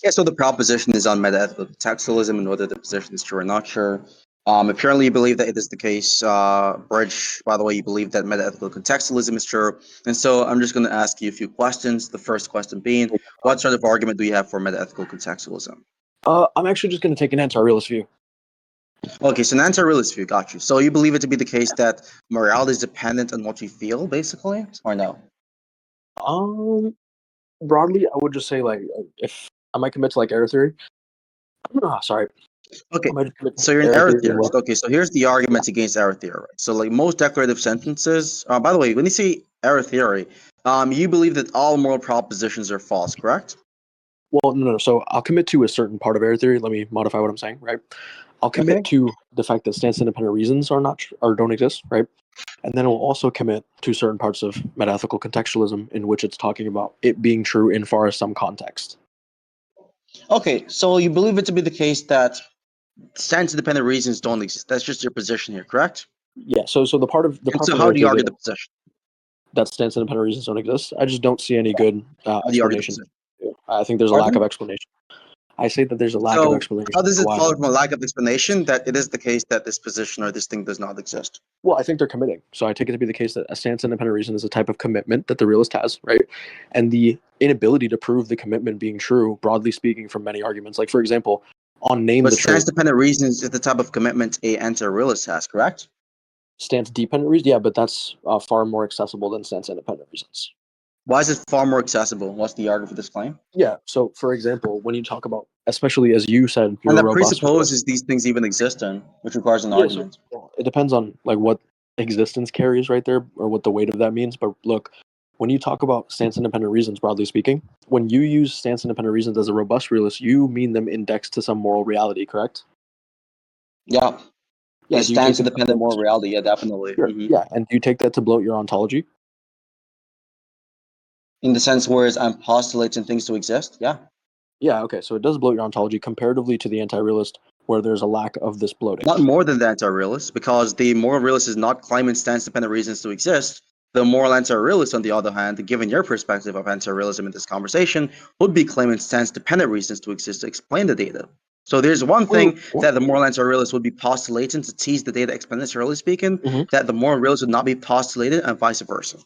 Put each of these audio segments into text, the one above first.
Yeah, so the proposition is on meta-ethical contextualism and whether the position is true or not true. Apparently, you believe that it is the case. Brij, by the way, you believe that meta-ethical contextualism is true. And so I'm just going to ask you a few questions. The first question being, what sort of argument do you have for meta-ethical contextualism? I'm actually just going to take an anti-realist view. Okay, so an anti-realist view, got you. So you believe it to be the case that morality is dependent on what you feel, basically, or no? Broadly, I would just say if I might commit to error theory. Sorry. Okay, I might commit to so you're an error error theory. theorist. Okay, so here's the arguments against error theory. Right? So like most declarative sentences, by the way, when you say error theory, you believe that all moral propositions are false, correct? Well, no. So I'll commit to a certain part of error theory. Let me modify what I'm saying, right? I'll commit Okay. to the fact that stance-independent reasons are not or don't exist, right? And then we'll also commit to certain parts of meta-ethical contextualism in which it's talking about it being true in far as some context. Okay, so you believe it to be the case that stance-independent reasons don't exist. That's just your position here, correct? Yeah. So the part of And so from how error do you theory argue the position? that stance-independent reasons don't exist, I just don't see any good How do you argue the explanation. position? I think there's a lack Pardon? of explanation. I say that there's a lack of So explanation how does for it why. follow from a lack of explanation that it is the case that this position or this thing does not exist? Well, I think they're committing. So I take it to be the case that a stance-independent reason is a type of commitment that the realist has, right? And the inability to prove the commitment being true, broadly speaking, from many arguments. Like, for example, on name But the trait, stance-dependent reasons is the type of commitment a anti-realist has, correct? stance-dependent reasons, yeah, but that's far more accessible than stance-independent reasons. Why is it far more accessible? What's the argument for this claim? Yeah. So, for example, when you talk about, especially as you said, And you're a that robust realist. presupposes these things even exist in, which requires an Yeah. So argument. it depends on what existence carries right there, or what the weight of that means. But look, when you talk about stance-independent reasons, broadly speaking, when you use stance-independent reasons as a robust realist, you mean them indexed to some moral reality, correct? Yeah. Yeah. Is Do you take that? stance-independent moral reality? Yeah, definitely. Sure. Yeah. And do you take that to bloat your ontology? In the sense whereas I'm postulating things to exist, yeah. Yeah. Okay. So it does bloat your ontology comparatively to the anti-realist, where there's a lack of this bloating. Not more than the anti-realist, because the moral realist is not claiming stance-dependent reasons to exist. The moral anti-realist, on the other hand, given your perspective of anti-realism in this conversation, would be claiming stance-dependent reasons to exist to explain the data. So there's one thing that the moral anti-realist would be postulating to tease the data exponentially speaking, that the moral realist would not be postulated, and vice versa.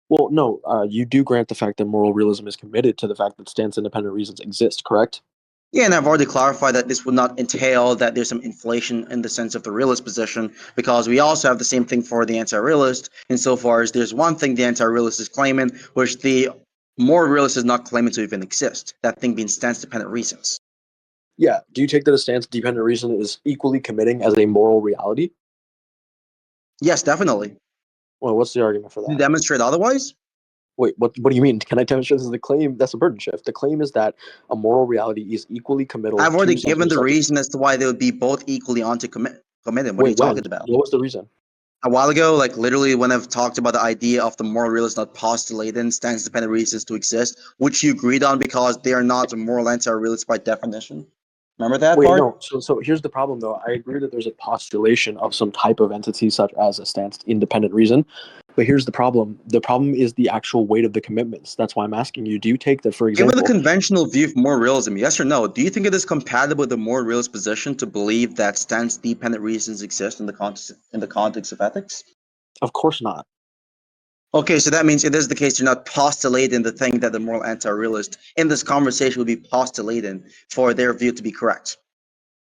Well, no, you do grant the fact that moral realism is committed to the fact that stance-independent reasons exist, correct? Yeah, and I've already clarified that this would not entail that there's some inflation in the sense of the realist position, because we also have the same thing for the anti-realist, insofar as there's one thing the anti-realist is claiming, which the more realist is not claiming to even exist, that thing being stance-dependent reasons. Yeah. Do you take that a stance-dependent reason is equally committing as a moral reality? Yes, definitely. Well, what's the argument for To that? demonstrate otherwise, Wait, what do you mean? Can I demonstrate this is the claim? That's a burden shift. The claim is that a moral reality is equally committal I've already to something given the such as... reason as to why they would be both equally onto committed. What are you Wait, when? talking about? What was the reason? A while ago, like literally when I've talked about the idea of the moral realist not postulating stance-dependent reasons to exist, which you agreed on because they are not moral anti-realists by definition. Remember that Wait, part? no. So here's the problem, though. I agree that there's a postulation of some type of entity, such as a stance-independent reason. But here's the problem. The problem is the actual weight of the commitments. That's why I'm asking you. Do you take that, for Given the example... conventional view of moral realism, yes or no, do you think it is compatible with the moral realist position to believe that stance-dependent reasons exist in the context of ethics? Of course not. Okay, so that means it is the case you're not postulating the thing that the moral anti-realist in this conversation would be postulating for their view to be correct.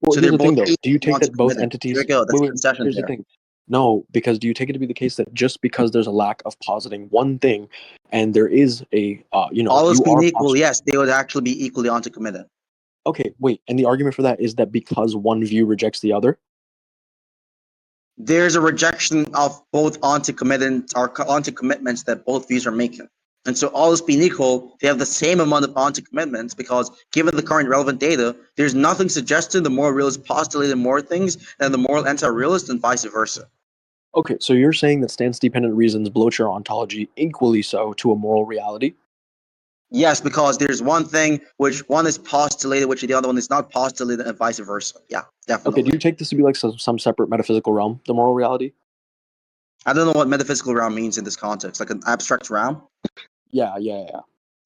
Well, So here's they're the thing, both though. Do you equally take onto that both committed. There entities... we go. That's Wait, the concession here's the there. thing. No, because do you take it to be the case that just because there's a lack of positing one thing, and there is a, All else you being are... equal, yes, they would actually be equally onto committed. Okay, wait. And the argument for that is that because one view rejects the other? There's a rejection of both onto commitments that both views are making. And so all else being equal, they have the same amount of onto commitments because given the current relevant data, there's nothing suggesting the moral realist postulated more things than the moral anti-realist and vice versa. Okay, so you're saying that stance-dependent reasons bloat your ontology equally so to a moral reality? Yes, because there's one thing which one is postulated, which the other one is not postulated, and vice versa. Yeah, Okay, do definitely. you take this to be like some separate metaphysical realm, the moral reality? I don't know what metaphysical realm means in this context, like an abstract realm. Yeah.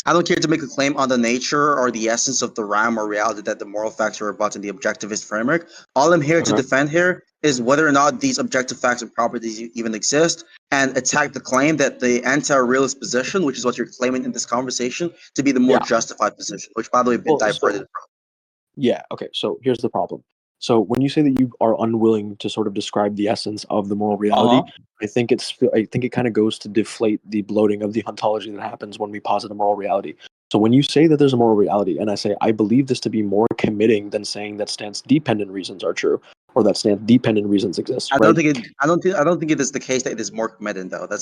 I don't care to make a claim on the nature or the essence of the realm or reality that the moral facts are about in the objectivist framework. All I'm here to Okay. defend here is whether or not these objective facts and properties even exist, and attack the claim that the anti-realist position, which is what you're claiming in this conversation, to be the more Yeah. justified position, which by the way have been Well, diverted so from. yeah. Okay. So here's the problem. So when you say that you are unwilling to sort of describe the essence of the moral reality, Uh-huh. I think it kind of goes to deflate the bloating of the ontology that happens when we posit a moral reality. So when you say that there's a moral reality, and I say I believe this to be more committing than saying that stance-dependent reasons are true, or that stance-dependent reasons exist, I don't right? think it. I don't think it is the case that it is more committed though. Like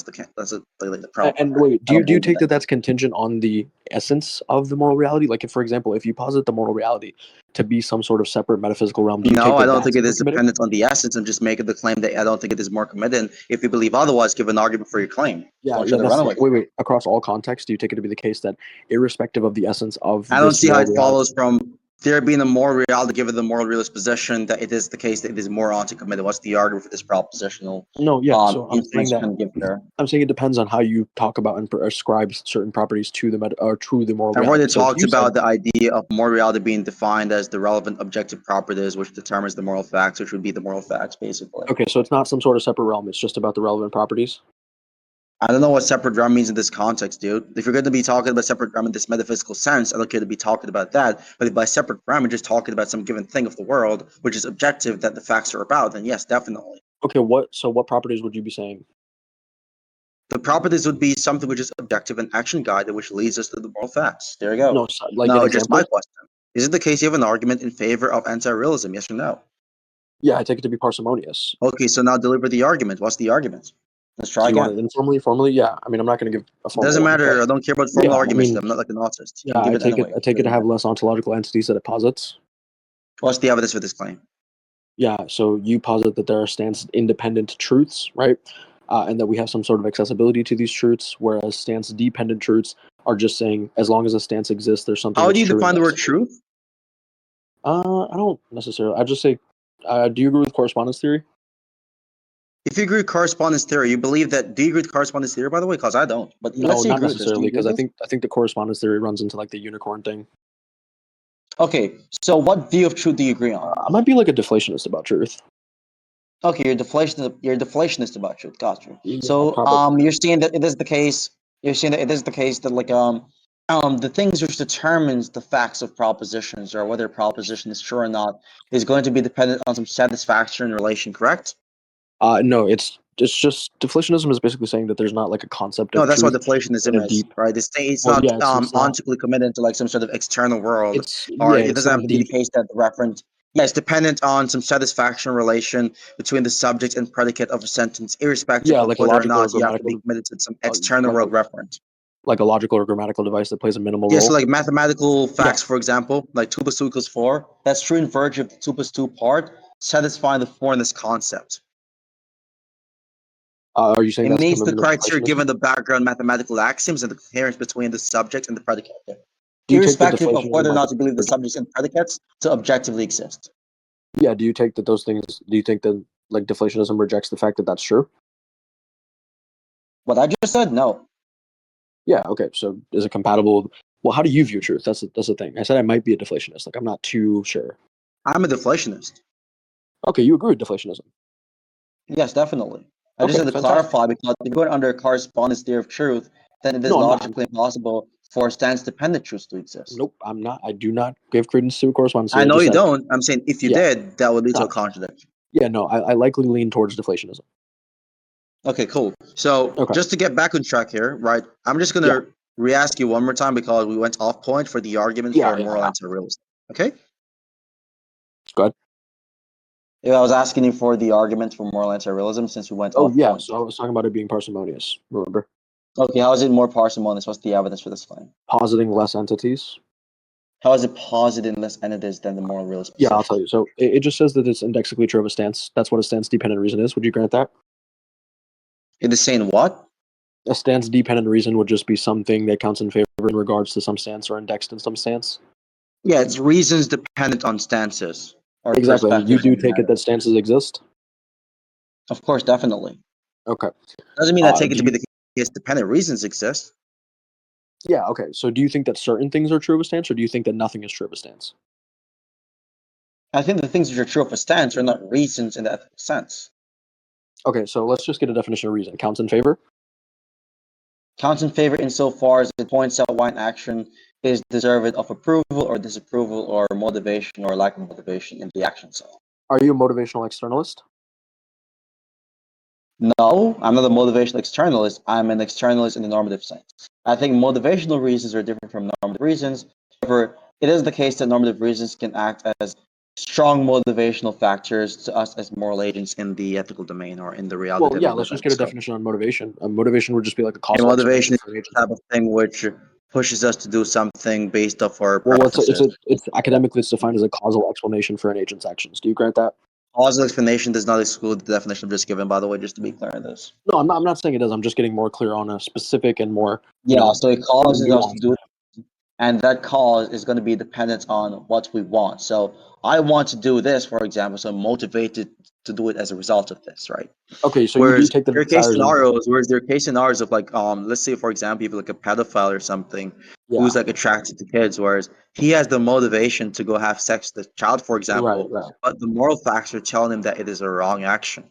the problem And here. wait, I don't do you believe in take that. that that's contingent on the essence of the moral reality? Like, if, for example, if you posit the moral reality to be some sort of separate metaphysical realm, do you No, take I that don't think that's it more is committing? dependent on the essence. I'm just making the claim that I don't think it is more committed. If you believe otherwise, give an argument for your claim. Yeah, Don't try yeah, to that's run the away thing. from Wait, it. wait. Across all contexts, do you take it to be the case that, irrespective of the essence of I don't this see how moral it reality, follows from there being a moral reality given the moral realist position that it is the case that it is more anti-committed. What's the argument for this propositional no, yeah. So I'm saying inference you that can give there? it depends on how you talk about and ascribe certain properties to the or to the moral I've already reality. So if talked you said, about the idea of moral reality being defined as the relevant objective properties which determines the moral facts, which would be the moral facts, basically. okay, so it's not some sort of separate realm; it's just about the relevant properties. I don't know what separate realm means in this context, dude. If you're going to be talking about separate realm in this metaphysical sense, I don't care to be talking about that. But if by separate realm, you're just talking about some given thing of the world, which is objective that the facts are about, then yes, definitely. Okay, what properties would you be saying? The properties would be something which is objective and action guided, which leads us to the moral facts. There you go. No, like an Now, just my example. question. Is it the case you have an argument in favor of anti-realism, yes or no? Yeah, I take it to be parsimonious. Okay, so now deliver the argument. What's the argument? Let's try Do you want it again. informally, formally? Yeah, I mean, I'm not going to give a It formal doesn't one, but matter. I don't care about yeah, formal I arguments. mean, I'm not like an autist. You yeah, can give it anyway. I take it to have less ontological entities that it posits. What's the evidence for this claim? Yeah, so you posit that there are stance independent truths, right? And that we have some sort of accessibility to these truths, whereas stance dependent truths are just saying as long as a stance exists, there's something How do that's you true define the word indexically. truth? I don't necessarily. I just say, do you agree with correspondence theory? If you agree with correspondence theory, you believe that. Do you agree with correspondence theory, by the way? Because I don't. But let's No, say you not agree with this. Do necessarily, you agree because with this? I think the correspondence theory runs into like the unicorn thing. Okay, so what view of truth do you agree on? I might be like a deflationist about truth. Okay, you're deflationist. You're deflationist about truth. Got you. Yeah, So, probably. you're saying that it is the case. You're saying that it is the case that the things which determines the facts of propositions or whether a proposition is true or not is going to be dependent on some satisfaction relation. Correct? No, it's just deflationism is basically saying that there's not like a concept No, of that's what truth in a deflationism is, deep. right? It's Well, not yeah, it's not. ontologically committed to like some sort of external world, It's or yeah, it it's doesn't have not to be the deep. case that the referent. Yeah, it's dependent on some satisfaction relation between the subject and predicate of a sentence, irrespective Yeah, of like a whether or logical or not you have to grammatical, be committed to some external like a world referent. logical or grammatical device that plays a minimal Yeah, so role. like mathematical Yeah. facts, for example, like 2 plus 2 equals 4, that's true in virtue of the 2 plus 2 part, satisfying the fourness concept. Are you saying It that's meets the commitment of criteria deflationism? given the background mathematical axioms and the coherence between the subject and the predicate, Do you take the irrespective of deflationism whether or not you argument? believe the subjects and predicates to objectively exist. Yeah. Do you take that those things? Do you think that like deflationism rejects the fact that that's true? What I just said, no. Yeah. Okay. So is it compatible? Well, how do you view truth? That's the thing. I said I might be a deflationist. Like I'm not too sure. I'm a deflationist. Okay, you agree with deflationism. Yes, definitely. I just Okay, had to fantastic. clarify because if you're going under a correspondence theory of truth, then it is No, I'm not. logically impossible for stance-dependent truths to exist. Nope, I'm not. I do not give credence to correspondence I theory. I know just you said, don't. I'm saying if you yeah, did, that would lead to a no, contradiction. yeah, no. I likely lean towards deflationism. Okay, cool. So Okay, just to get back on track here, right? I'm just yeah, gonna re-ask you one more time because we went off point for the argument yeah, for yeah, moral yeah. anti-realism. Okay? Go ahead. Yeah, I was asking you for the argument for moral anti-realism since we went Oh, off yeah. point. So I was talking about it being parsimonious. Remember, Okay, how is it more parsimonious? What's the evidence for this claim? positing less entities. How is it posited in less entities than the moral realist Yeah, I'll position? tell you. So it just says that it's indexically true of a stance. That's what a stance-dependent reason is. Would you grant that? It is saying what? A stance-dependent reason would just be something that counts in favor in regards to some stance or indexed in some stance. Yeah, it's reasons dependent on stances or Exactly, and you perspectives on do the take it matter. that stances exist. Of course, definitely. Okay. Doesn't mean I take it Do to be you the case dependent reasons exist. Yeah, okay. So do you think that certain things are true of a stance, or do you think that nothing is true of a stance? I think the things which are true of a stance are not reasons in the ethical sense. Okay, so let's just get a definition of reason. Counts in favor? Counts in favor insofar as it points out why an action is deserved of approval or disapproval or motivation or lack of motivation in the action itself. Are you a motivational externalist? No, I'm not a motivational externalist. I'm an externalist in the normative sense. I think motivational reasons are different from normative reasons. However, it is the case that normative reasons can act as strong motivational factors to us as moral agents in the ethical domain or in the reality Well, that yeah, we let's live just in. get a So, definition on motivation. Motivation would just be like a and causal motivation explanation is for an agent. the type of thing which pushes us to do something based off our Well, preferences. it's academically it's defined as a causal explanation for an agent's actions. Do you grant that? Causal explanation does not exclude the definition I've just given, by the way, just to be clear on this. No, I'm not saying it does. I'm just getting more clear on a specific and more, Yeah, so it causes us to nuanced. do it, and that cause is going to be dependent on what we want. So I want to do this, for example, so I'm motivated to do it as a result of this, right? Okay, so you do Whereas take the there are case desires and scenarios, whereas there are case scenarios of like, let's say for example, you have like a pedophile or something yeah, who's like attracted to kids, whereas he has the motivation to go have sex with the child, for right, example, right. but the moral facts are telling him that it is a wrong action.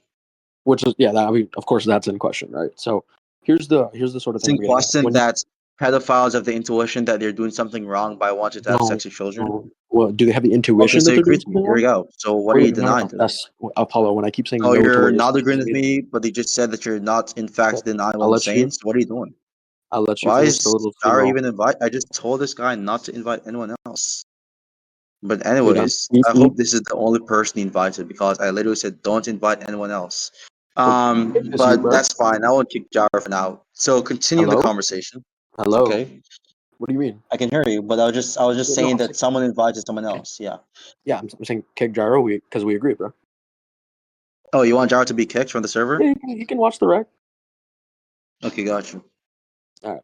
Which is yeah, that, I mean, of course, that's in question, right? So here's the sort of It's thing in I'm getting at. question When that pedophiles have the intuition that they're doing something wrong by wanting to have no, sex with children. no, well, do they have the Okay, intuition so that you they're agree doing with me. something Here we wrong? go. So what are Wait, you wait, no, denying no, to? that's Apollo. When I keep saying So no to what you're you're not saying, agreeing to with me, me, but you just said that you're not in fact okay, denying what I'll I'm let saying. you. So what are you doing? I'll let you Why finish the is little Jara spiel. even invite? I just told this guy not to invite anyone else. But Are you done? anyways, I hope this is the only person he invited because I literally said don't invite anyone else. Well, it's you, But bro. that's fine. I won't kick Jara for now. So continue the Hello, conversation. hello. Okay, What do you mean? I can hear you, but I was just Yeah, no, saying I'm that saying someone invited someone else. Yeah. yeah, I'm saying kick gyro. We because we agree, bro. Oh, you want Jara to be kicked from the server? Yeah, you can watch the rec. Okay, got you. All right,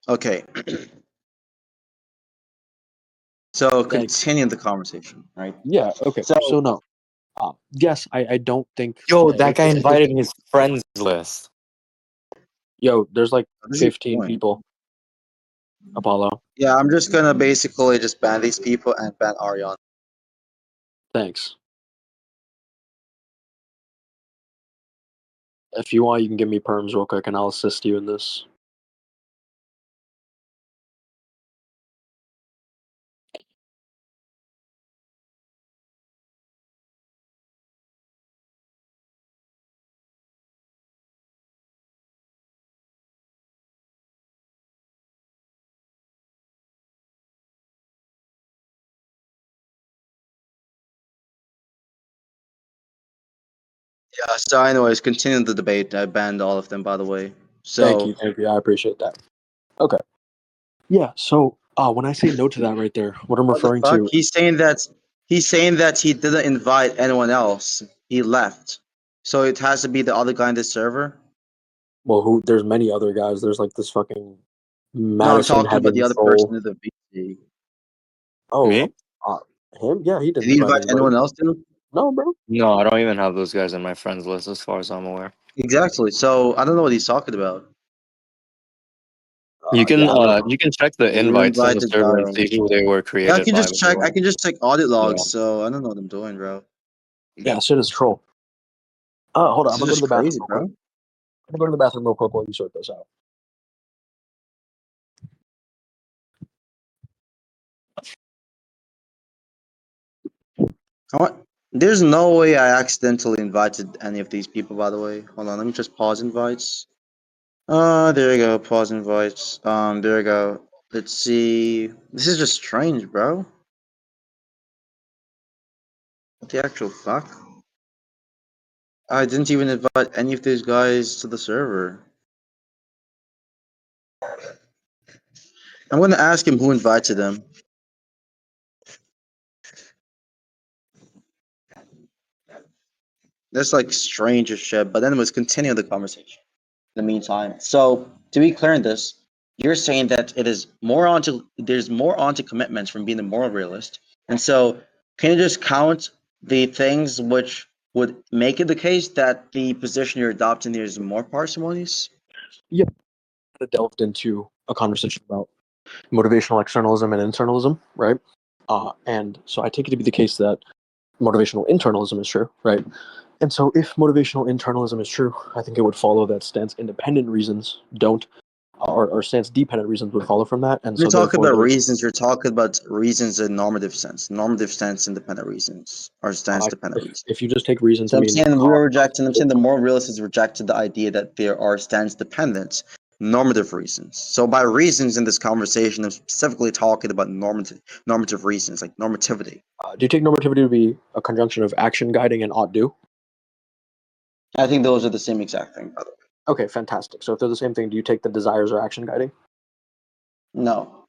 Okay. So thank you. continue the conversation, right? Yeah, okay. So So no, yes, I don't think Yo, that guy if invited his friends list. yo, there's like what is he 15 doing? people. Apollo, Yeah, I'm just gonna basically just ban these people and ban Ariana. thanks. If you want, you can give me perms real quick, and I'll assist you in this. Yeah. So, anyways, continue the debate. I banned all of them, by the way. Thank So, you, thank you. I appreciate that. Okay. Yeah. So, when I say no to that right there, what I'm what the referring fuck? to, He's saying that he didn't invite anyone else. He left. So it has to be the other guy in this server. well, who? There's many other guys. There's like this fucking No, I'm Madison talking about the Heaven other person Soul. in the VC. Oh, Me? uh, him? Yeah, he Did didn't he invite invite anybody. anyone else too? No, bro. No, I don't even have those guys in my friends list as far as I'm aware. Exactly. So I don't know what he's talking about. Yeah, I don't know. You can check the You invites in the invited server and Jaro. see who they were Yeah, I created can by, just by the check. way. I can just check audit logs. Yeah. So I don't know what I'm doing, bro. Yeah, shit is troll. Hold on. I'm This is gonna go to just the bathroom crazy, real quick. bro. I'm gonna go to the bathroom real quick while you sort this out. There's no way I accidentally invited any of these people, by the way. Hold on, let me just pause invites. There you go, pause invites. There you go. Let's see. This is just strange, bro. What the actual fuck? I didn't even invite any of these guys to the server. I'm gonna ask him who invited them. That's like strange as shit. But then let's continue the conversation. In the meantime, so to be clear in this, you're saying that it is more onto there's more onto commitments from being a moral realist, and so can you just count the things which would make it the case that the position you're adopting here is more parsimonious? Delved into a conversation about motivational externalism and internalism, right? And so I take it to be the case that motivational internalism is true, right? And so if motivational internalism is true, I think it would follow that stance-independent reasons don't, or stance-dependent reasons would follow from that. And You're so talking therefore, about reasons. You're talking about reasons in normative sense. Normative stance independent reasons or stance dependent reasons. if you just take reason So to I'm mean saying we're rejecting. I'm saying the moral realist has rejected the idea that there are stance dependent normative reasons. So by reasons in this conversation, I'm specifically talking about normative reasons, like normativity. do you take normativity to be a conjunction of action guiding and ought do? I think those are the same exact thing, by the way. Okay, fantastic. So if they're the same thing, do you take the desires or action guiding? No,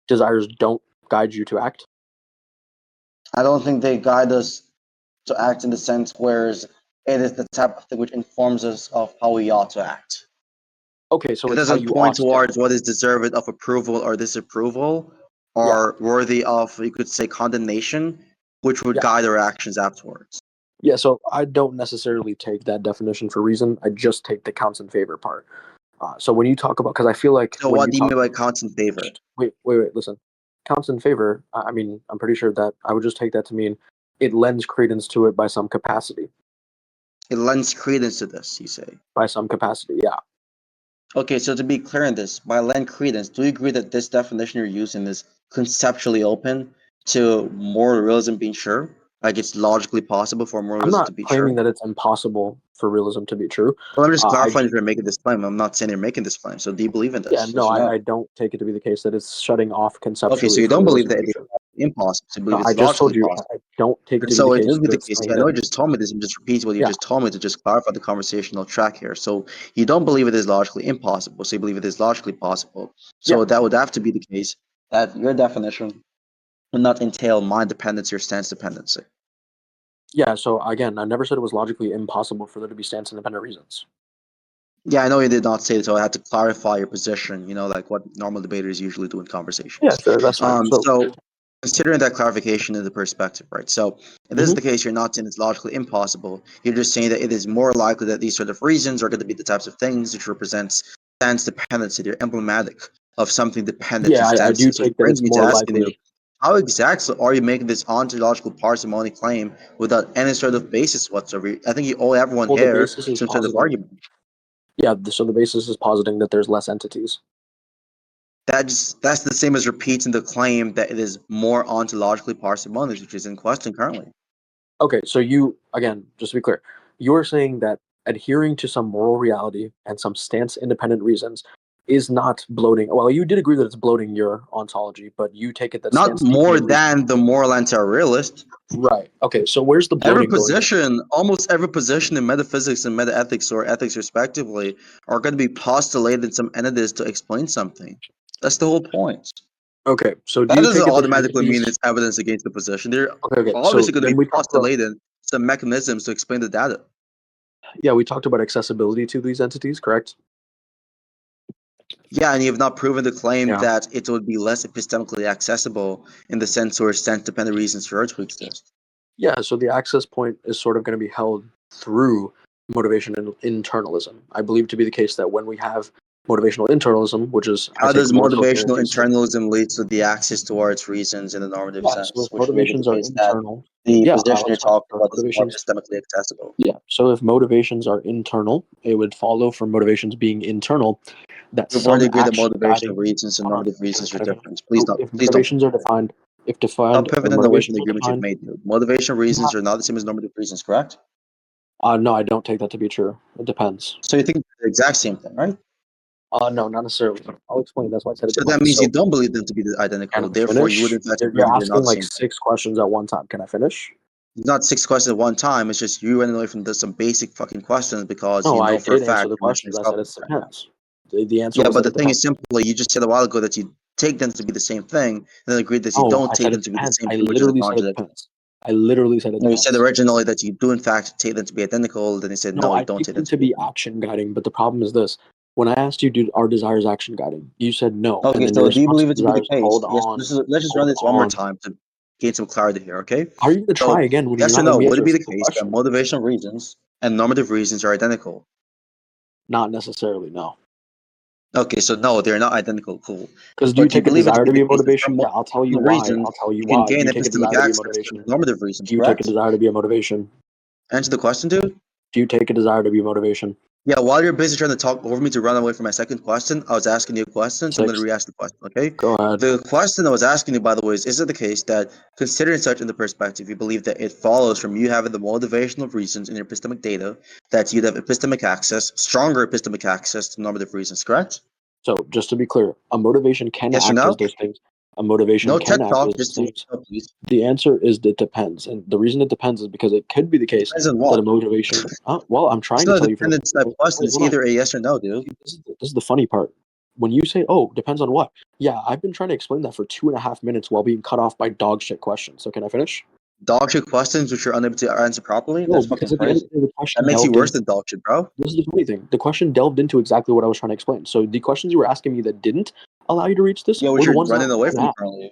Desires don't guide you to act? I don't think they guide us to act in the sense whereas it is the type of thing which informs us of how we ought to act. Okay, so It it's how doesn't you point ought to. towards what is deserved of approval or disapproval or worthy of, you could say, condemnation, which would Yeah. guide our actions afterwards. Yeah, so I don't necessarily take that definition for reason. I just take the counts in favor part. So when you talk about, because I feel like So when what you do you talk, mean by counts in favor? wait, listen, counts in favor. I mean, I'm pretty sure that I would just take that to mean it lends credence to it by some capacity. It lends credence to this, you say. By some capacity, yeah. Okay, so to be clear on this, by lend credence, do you agree that this definition you're using is conceptually open to moral realism being sure? Like it's logically possible for moral I'm realism not to be claiming sure? that it's impossible for realism to be true. Well, I'm just I clarifying if you're making this claim. I'm not saying you're making this claim. So do you believe in this? Yeah, Yes no, or no? I don't take it to be the case that it's shutting off Okay, so conceptually you for don't believe realism to that be it is true. impossible. So you No, believe I it's just told logically you possible. I don't take it And to be the so it case would be that the it's case. saying I know that. you just told me this. I'm just repeating what you Yeah. just told me to just clarify the conversational track here. So you don't believe it is logically impossible. So you believe it is logically possible. So Yeah. that would have to be the case that your definition would not entail mind dependency or stance dependency. Yeah, so again, I never said it was logically impossible for there to be stance independent reasons. Yeah, I know you did not say it, so I had to clarify your position, like what normal debaters usually do in conversations. Sure, that's fine. So considering that clarification in the perspective, right? So if this is Mhm. the case, you're not saying it's logically impossible. You're just saying that it is more likely that these sort of reasons are going to be the types of things which represents stance dependency. They're emblematic of something dependent to Yeah, I do stances, which take that brings it's me to more asking you, likely. how exactly are you making this ontological parsimony claim without any sort of basis whatsoever? I think you owe everyone Well, the here basis is some sort of positing. argument. Yeah, so the basis is positing that there's less entities. That's the same as repeating the claim that it is more ontologically parsimonious, which is in question currently. Okay, so you, again, just to be clear, you're saying that adhering to some moral reality and some stance independent reasons is not bloating. Well, you did agree that it's bloating your ontology, but you take it that Not stance more independent reasons. than the moral anti-realist. Right. Okay, so where's the Every bloating going? position, almost every position in metaphysics and metaethics or ethics respectively, are going to be postulated some entities to explain something. That's the whole point. Okay, so do That you doesn't take it that automatically mean entities? it's evidence against the position. They're Okay, so obviously going to then be we talked about, postulated some mechanisms to explain the data. yeah, we talked about accessibility to these entities, correct? Yeah, and you have not proven the claim Yeah. that it would be less epistemically accessible in the sense or sense-dependent reasons for it to exist. Yeah, so the access point is sort of going to be held through motivation and internalism. I believe to be the case that when we have motivational internalism, which is I How take does more so in the motivational case of, internalism lead to the access towards reasons in the normative yeah, so sense, if which would make it motivations the are case that internal, the yeah, position you're that's fine. talking So about is more motivations, epistemically accessible? yeah, so if motivations are internal, it would follow from motivations being internal that We've already some agreed that action motivational guiding. reasons and Hold on, normative reasons are can I finish? different. Please So don't. if Please don't. motivations are defined, if Stop defined, when pivoting away from motivations the are agreement you've defined, made. Motivational reasons not, are not the same as normative reasons, correct? no, I don't take that to be true. It depends. So you think they're the exact same thing, right? No, not necessarily. I'll explain. That's why I said it So that depends. mean So you don't believe them to be can identical. I Therefore, you would finish? in fact agree You're that they're not asking the like same thing. 6 questions at one time. Can I finish? It's not 6 questions at one time. It's just you running away from some basic fucking questions because No, you I know for a did answer fact the you're mentioning questions. I said yourself it right now. depends. The answer Yeah, was but that the it thing is depends. simply, you just said a while ago that you take them to be the same thing, and then agreed that you No, don't I take said them it to be the depends. same I thing, which is a literally said it contradiction. depends. I literally said it No, you said depends. originally that you do in fact take them to be identical, then you said No, no, you I don't take take them them to to be be identical. action guiding, but the problem is this. When I asked you, are desires action guiding? You said no. And Okay, then your so do you response believe to it to be the desires, case? Yes, let's just run hold this one more on. time gain some clarity here, okay? How are you going to So, try again when you're yes not or letting no, me would answer it a be the simple case that question? motivational reasons and normative reasons are identical? Not necessarily, no. Okay, so no, they're not identical. Cool. Because do you But do you take a believe it to desire be to be the a case that motivation? from Yeah, I'll tell you motivational why. reasons I'll tell you you can why. Do gain you take a epistemic desire to be a access to motivation? normative reasons, Do you take a correct? desire to be a motivation? Answer the question, dude. Do you take a desire to be a motivation? Yeah, while you're busy trying to talk over me to run away from my second question, I was asking you a question, so I'm going to 6. re-ask the question, okay? Go ahead. The question I was asking you, by the way, is it the case that, considering such in the perspective, you believe that it follows from you having the motivational reasons in your epistemic data that you'd have epistemic access, stronger epistemic access to normative reasons, correct? So just to be clear, a motivation can Yes or act as no? those things. A motivation No can tech act talk, as those just yes things. or no, please. The answer is it depends. And the reason it depends is because it could be the case Depends on that what? a motivation. Well, I'm It's trying to not a tell you for the. dependence type question. Wait, It's hold on. either a yes or no, dude. See, this is the funny part. When you say, "Oh, depends on what," yeah, I've been trying to explain that for 2.5 minutes while being cut off by dog shit questions. So can I finish? Dog shit questions which you're unable to answer properly? No, That's because fucking at the end of crazy. the day, the That question makes you delved worse in. than dog shit, bro. This is the funny thing. The question delved into exactly what I was trying to explain. So the questions you were asking me that didn't allow you to reach this Yeah, were which the you're ones that I running was away trying to from ask. currently.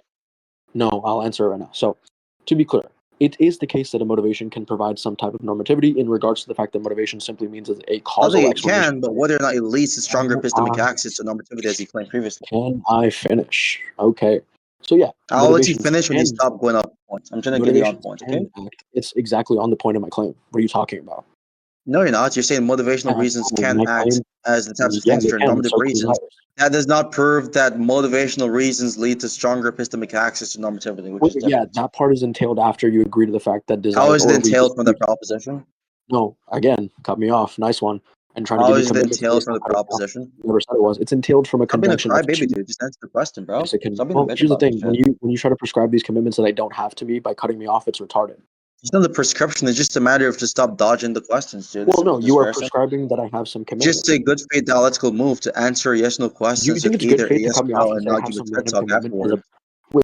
No, I'll answer it right now. So, to be clear, it is the case that a motivation can provide some type of normativity in regards to the fact that motivation simply means as a I causal think it explanation. can, but whether or not it leads to stronger Can epistemic I, access to normativity as you claimed previously. can I finish? Okay. So yeah, I'll let you motivations finish when you can stop going off points. I'm trying to get you on motivations points, okay? can act. It's exactly on the point of my claim. What are you talking about? No, you're not. You're saying motivational reasons can My act claim, as the types of yeah, things they which are can, and normative so can reasons. desires. That does not prove that motivational reasons lead to stronger epistemic access to normativity, which Wait, is yeah, different. that part is entailed after you agree to the fact that How desire is it or we entailed from the dispute. proposition? No, again, cut me off. Nice one. And trying to How give me is it commitments entailed based from on the cutting me off. proposition? Never said it was. It's entailed from a Stop being a convention of crybaby, two. dude. Just answer the question, bro. Yes, it can. Stop being a Well, bitch here's the about this thing: shit. when you try to prescribe these commitments that I don't have to me by cutting me off, it's retarded. It's not the prescription. It's just a matter of just stop dodging the questions, dude. Well, no, Just you are very simple. prescribing that I have some Just commitment. a good faith dialectical move to answer yes no Do you questions think with it's good either a faith to yes cut me or off no and and say I not have give a some TED random talk commitment? afterward.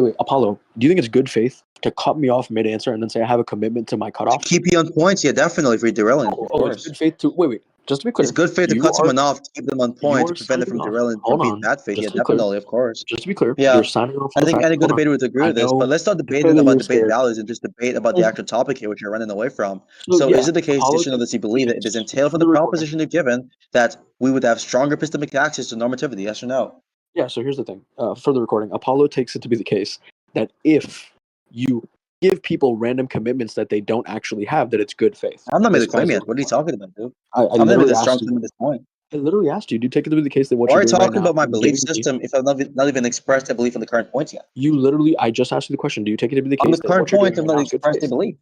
Wait, Apollo. Do you think it's good faith to cut me off mid-answer and then say I have a commitment to my To cutoff? keep you on points, yeah, definitely if you're derailing, of Oh, it's course. good faith to wait. Just to be It's clear, good faith to you cut are someone off to keep them on you point to are prevent them signing from off. derailing from Hold being on. bad faith. Just Yeah, to be clear, definitely, of course. you're Yeah. signing off I on the think fact. any good Hold on. debater would agree I with this, but know. let's not It's debate clear that about you're debate scared. values and just debate about the actual topic here, which you're running away from. So So yeah, is it the case, Apollo yes or no, takes that you the believe that it is case entailed for from the the recording. proposition you've given that we would have stronger epistemic access to normativity, yes or no? Yeah, so here's the thing. For the recording, Apollo takes it to be the case that if you give people random commitments that they don't actually have, that it's good faith. I've not made This a claim guy's a yet. What are you talking about, dude? I I've never made literally a strong asked you. claim at this point. I literally asked you. Do you take it to be the case that what Why you're are you doing right talking now about my is belief giving me? system if I've not even expressed a belief on the current points yet? You literally. I just asked you the question. Do you take it to be the On the case that current what you're doing point, I've right not now is good expressed a faith? belief.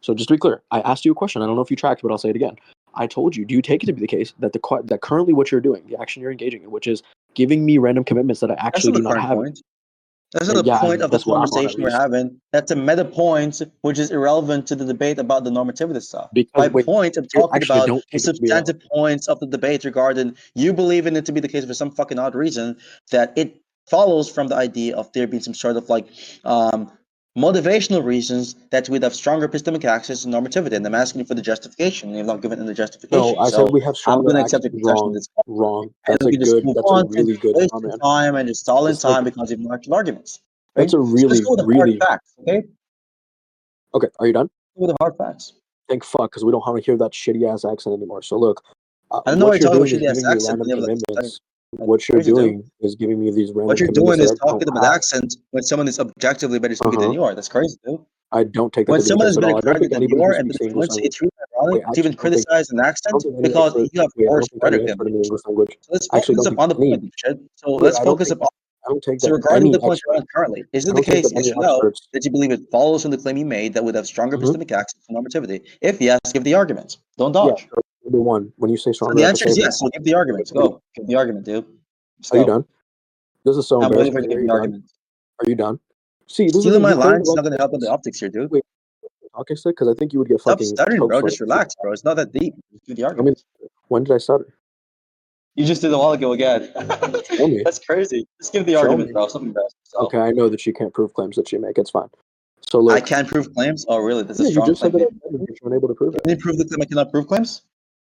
So just to be clear, I asked you a question. I don't know if you tracked, but I'll say it again. I told you. Do you take it to be the case that that currently what you're doing, the action you're engaging in, which is giving me random commitments that I That's actually not do the not current have? point. That's not the Yeah, point of the that's what I'm on at conversation we're least. having. That's a meta point, which is irrelevant to the debate about the normativity stuff. Because My wait, point, I'm talking actually, about don't the take it to be relevant. substantive points of the debate regarding you believing it to be the case for some fucking odd reason that it follows from the idea of there being some sort of like um, motivational reasons that we'd have stronger epistemic access to normativity. And I'm asking you for the justification, and you've not given any No, justification. I said So we have I'm stronger going to accept access. the concession at Wrong, this point. wrong. And we can just move That's a on and really just good wasting comment. time and just stalling It's like time because you've marked arguments. that's Right? a So let's really, go with the hard really facts, okay? Let's okay. Are you done? go with the hard facts. Thank fuck, because we don't want to hear that shitty ass accent anymore. So look, I don't know why what you're you're talking about doing is shitty ass giving me accent when random you have like commitments. that's What you're crazy, dude. doing is giving me these What random you're commitments doing that is I talking don't about have. accent when someone is objectively better speaking than Uh-huh. you are. That's crazy, dude. I don't take that When to be the someone case is at better all. I don't credited think than anybody you who are and speaks better the English fluency, language. it's really ironic Wait, to even actually, criticize an I don't accent think any because expert. you have Wait, I forced don't think any credit him. expert in the English language. So let's I actually focus don't up think on the any. point of shit. So Wait, let's focus up on I don't take so that regarding the any point you're expert. on currently, is I it the don't take case, that yes any or no, experts. that you believe it follows from the claim you made that would have stronger Mhm. epistemic access to normativity? If yes, give the argument. Don't Yeah, dodge. sure. Number one, when you say So stronger the at the answer is statement, yes. So give the argument. Go. Give the argument, dude. Let's are you go. done? This is so I'm waiting embarrassing for to you to hear. give Are the you done? argument. Are you done? See, this is the Stealing thing. my You claim to lines is love not going to help with the statements. optics here, dude. Wait, talking stick? Because I think you would get Stop fucking stuttering, choked bro. for Just this. If you relax, bro. It's not that deep. Just give the I mean, argument. when did I stutter? You just did a while ago again. Show me. That's crazy. Just give the Show argument, me. bro. Stop embarrassing yourself. Okay, I know that you can't prove claims that you make. It's fine. So I look, can't prove claims. Oh, really? That's a yeah, you strong just claim, said that I maybe. can, but you're unable to prove it. Can you prove the claim I cannot prove claims?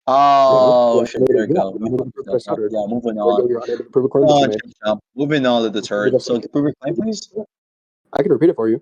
Yeah, Oh, you're shit. unable Here to, we yeah, go. you're We unable to fucked prove this that I up, bro. stuttered. Yeah, moving There you on. go. You're unable to prove a claim Moving that you on, made. Chip Chop. Moving on to the I mean, turd. that's So, okay. prove your claim, please. I can repeat it for you.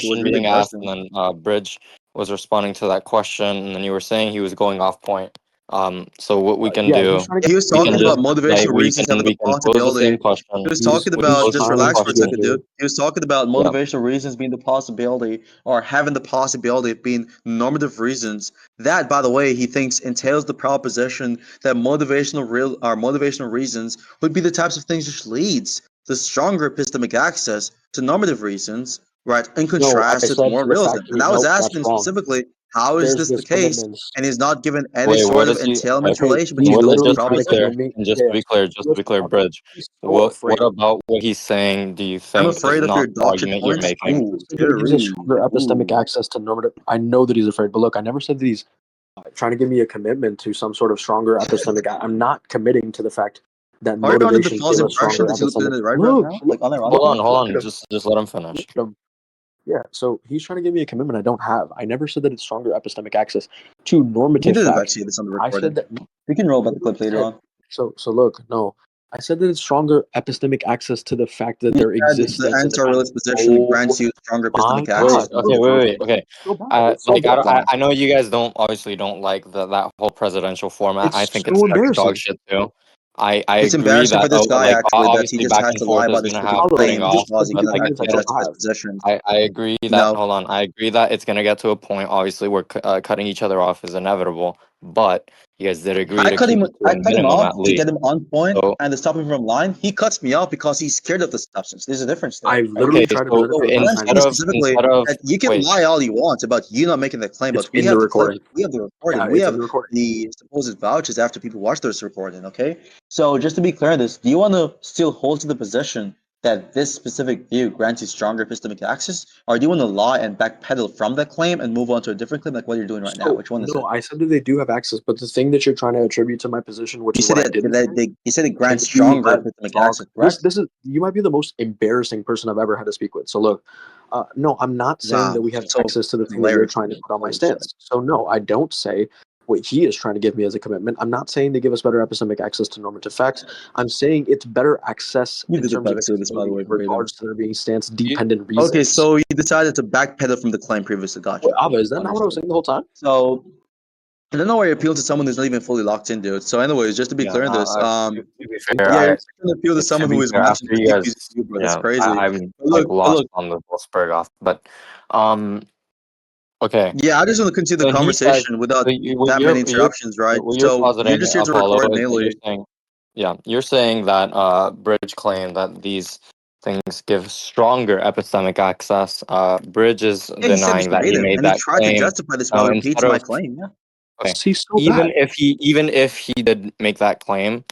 was question really being asked, and bursting. then Bridge was responding to that question, and then you were saying he was going off point. So what we can yeah, do, he's trying to He get was we me can talking to just about like motivational reasons having the we can pose the possibility. same question. He was he's talking We can about, pose the just trying same to relax for a get question. second, dude. me. He was talking about Yeah. motivational reasons being the possibility or having the possibility of being normative reasons. That, by the way, he thinks entails the proposition that motivational reasons would be the types of things which leads to stronger epistemic access to normative reasons, right? In No, I contrast to said moral to the realism. fact And that I was nope, that's asking wrong. specifically, how is There's this the this case? commitments. And he's not given any Wait, what sort of is he? entailment Okay, Okay, relation he's between what, those two literally just to trying be to get clear, propositions. me. and just Yeah, to be clear, just to be listen, clear, Bridge. he's so What afraid. about what he's saying? Do you I'm think is afraid of not your the doctrine argument you're points. I making? never Ooh, said that he gives a Terry. stronger epistemic Ooh. access to normative. I know that he's afraid, but look, I never said that he's trying to give me a commitment to some sort of stronger epistemic. I'm not committing to the fact that Are you under the motivations false give us impression stronger that you look good epistemic. in the right Look, now? look, Like, look, unironically? Hold look on, at him. just let him finish. Look at him. Yeah, so he's trying to give me a commitment I don't have. I never said that it's stronger epistemic access to You normative did eventually facts. see this on the I said recording. that. We can roll back the Literally clip later said. on. So look, no, I said that it's stronger epistemic access to the fact that You there said exists the stance independent. anti-realist position Oh grants you stronger my epistemic access God! to Okay, normative wait, realism. wait, okay. It's so bad. It's so Like bad. I know you guys obviously don't like that whole presidential format. I It's think it's so heck dog embarrassing. shit too. I It's agree embarrassing for that this guy, like actually, that he obviously just back has and to lie forth about is his gonna stupid have Tolerate cutting claims off, just because he but the doesn't like have opinions to I don't justify his have. position. I agree You that know, hold on. I agree that it's gonna get to a point. Obviously, where cutting each other off is inevitable, but you guys did agree to keep it to I a cut him minimum off at to least. get him on point So and to stop him from lying. He cuts me off because he's scared of the substance. There's a difference I there. okay, literally tried to so present it to So him the what I'm first time. saying specifically instead of that you can wait, lie all you want about you not making the claim, It's but we in the have the clip, recording. we have the Yeah, recording, we it's in have the recording. the supposed vouchers after people watch this recording. Okay, so just to be clear on this, do you want to still hold to the position that this specific view grants you stronger epistemic access, or do you want to lie and backpedal from that claim and move on to a different claim like what you're doing right now? So Which one is no, it? I said that they do have access, but the thing that you're trying to attribute to my position, which You is said what I that, didn't say, you said it grants can you stronger let me epistemic talk? access, This correct? this is you might be the most embarrassing person I've ever had to speak with. So look, no, I'm not saying Nah, that we have so access to the thing that you're hilarious, trying to dude. put on my Holy shit. stance. So no, I don't say what he is trying to give me as a commitment. I'm not saying they give us better epistemic access to normative facts. I'm saying it's better access You in did the terms of privacy with this, by the capability way, in verbatim. regards to there being stance you, dependent Okay, reasons. so you decided to backpedal from the claim previously. Wait, Gotcha. Ava, is that not what I was Understood. saying the whole time? So I don't know why you appeal to someone who's not even fully locked in, dude. So, anyways, just to be yeah, clear in this, to be Think fair, yeah, that. you're trying to appeal to to someone who be is fair, matching after you the DQs guys, to you, bro. That's yeah, crazy. I'm But like but lost look, on the whole Spurgoff, but um, okay. yeah, I just want to continue the So he says, conversation without so that many interruptions, right? what you're So you're positing, just here to Apollo, record is that you're mainly. saying, yeah, you're saying that Bridge claimed that these things give stronger epistemic access. Bridge is Yeah, he said this denying that he verbatim, made and he that tried to claim. justify this by Now, instead repeating my of claim. Yeah. okay, He's so bad. even if he did make that claim,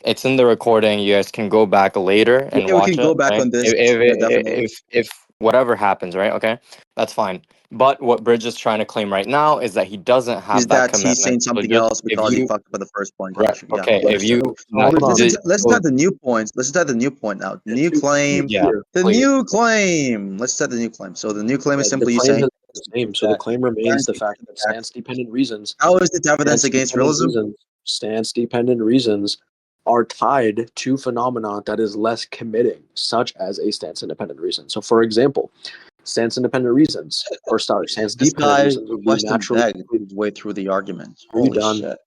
it's in the recording. You guys can go back later and Yeah, we watch can go it, back right? on this. Yeah, definitely. If whatever happens, right? Okay, that's fine. But what Bridge is trying to claim right now is that he doesn't Is have that that he's commitment. saying So something just else if because he you fucked up at the first point? right, Got you. Yeah, okay, if you understood. So that hold on. Let's So start the new points. Let's start the new point now. New to be claim. yeah, clear, The please. new claim. Let's start the new claim. So the new claim is the simply you claim saying has been the same. So the that claim remains the guaranteed fact that access. stance-dependent reasons, How is it evidence against realism? stance-dependent reasons are tied to phenomena that is less committing, such as a stance-independent reason. So, for example, stance-independent reasons, or sorry, This stance-dependent guy reasons would be question naturally. begged his way through the argument. Are you Holy done? shit.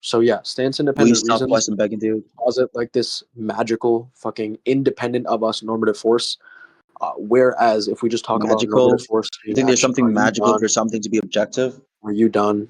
So yeah, Will you stance-independent stop reasons question begging, dude? posit like this magical, fucking independent of us normative force. Whereas if we just talk about normative Magical? force You being think there's action, something are you magical for done? something to be objective? Are you done?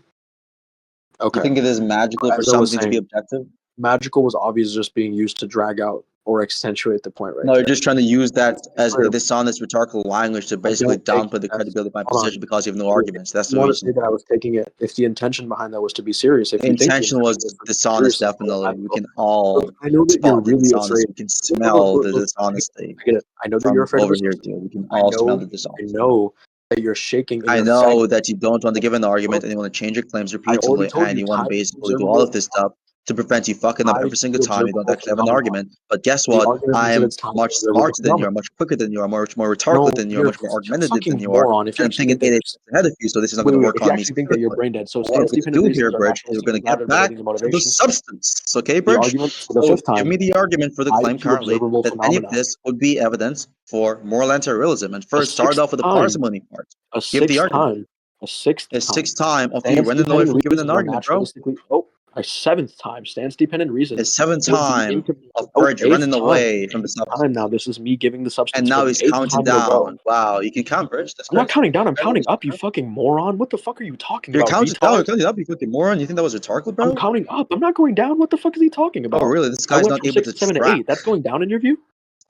You Okay. think it is magical for As I was something to be saying, objective? magical was obviously just being used to drag out or accentuate the point right No, you're there. just trying to use that To be as a clear, dishonest rhetorical language to I basically don't take downplay the it as credibility of my hold position on. because you have no If arguments. That's you the want to say reason. that I was taking it, if the intention behind that was to be serious, if The you think the intention was intention was to be dishonest, serious, then go definitely. ahead, We bro. can all Look, I know that you're spot the really dishonesty. afraid. We can Look, smell look, the look, dishonesty I get it. I know that you're from afraid of over here, association. dude. We can all smell the I dishonesty. know that you're shaking in I your fang. know that you don't want to give an argument Look, and you want to change your claims I already repeatedly told and you, you want to tied to basically do all of observable, this stuff to prevent you fucking up tied every to single the time you don't observable actually have an phenomenon. argument. But guess The what? argument I is that am it's tied to much observable smarter than you, phenomenon. I'm much quicker than you, I'm much more rhetorical No, than you, I'm you're much more a argumentative than fucking you are. moron if And you I'm actually thinking think that 8 you're. steps ahead of you, so this is not going Wait, to wait. work If you on me actually think that you're specifically. brain dead, so So what we're going to stance-dependent do here, reasons are Bridge, natural is we're going states to get rather than back relating to to the motivations. substance. Okay, The Bridge? argument for the So fifth give me time, the argument for the tied claim to currently observable that any of phenomena. this would be evidence for moral anti-realism. And A first, start sixth off with the time, parsimony part. a Give the sixth argument. time. A sixth A time. sixth time of you Stance running away dependent from giving reasons an are argument, bro. naturalistically. Oh, a seventh time. Stance dependent A reasons seventh would be time of Oh, Purge eighth running time. away from the Eighth substance. time now. This is me giving the substance And for now the he's eighth counting time in a row. down. Wow, you can count, Purge. That's I'm not crazy. counting down. I'm counting up, you fucking moron. What the fuck are you talking You're about, counting down. You're retard? counting up, you fucking moron. You think that was rhetorical, I'm bro? counting up. I'm not going down. What the fuck is he talking Oh, about? really? This I guy's went not from able 6 to to 7 to track 8. That's going down in your view?